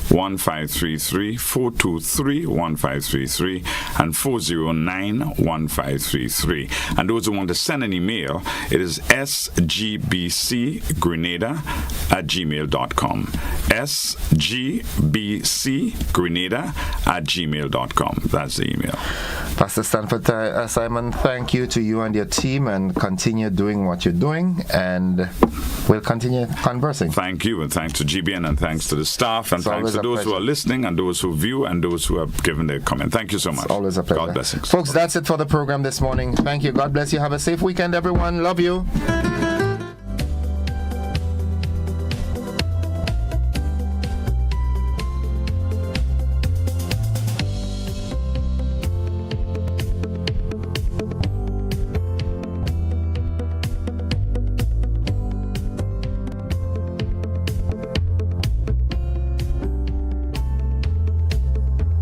X: 423-1533, 423-1533, and 409-1533. And those who want to send an email, it is sgbcgrenada@gmail.com. sgbcgrenada@gmail.com. That's the email.
A: Pastor Stanford Simon, thank you to you and your team, and continue doing what you're doing, and we'll continue conversing.
X: Thank you, and thanks to GBN, and thanks to the staff, and thanks to those who are listening, and those who view, and those who have given their comment. Thank you so much.
A: It's always a pleasure.
X: God bless you.
A: Folks, that's it for the program this morning. Thank you. God bless you. Have a safe weekend, everyone. Love you.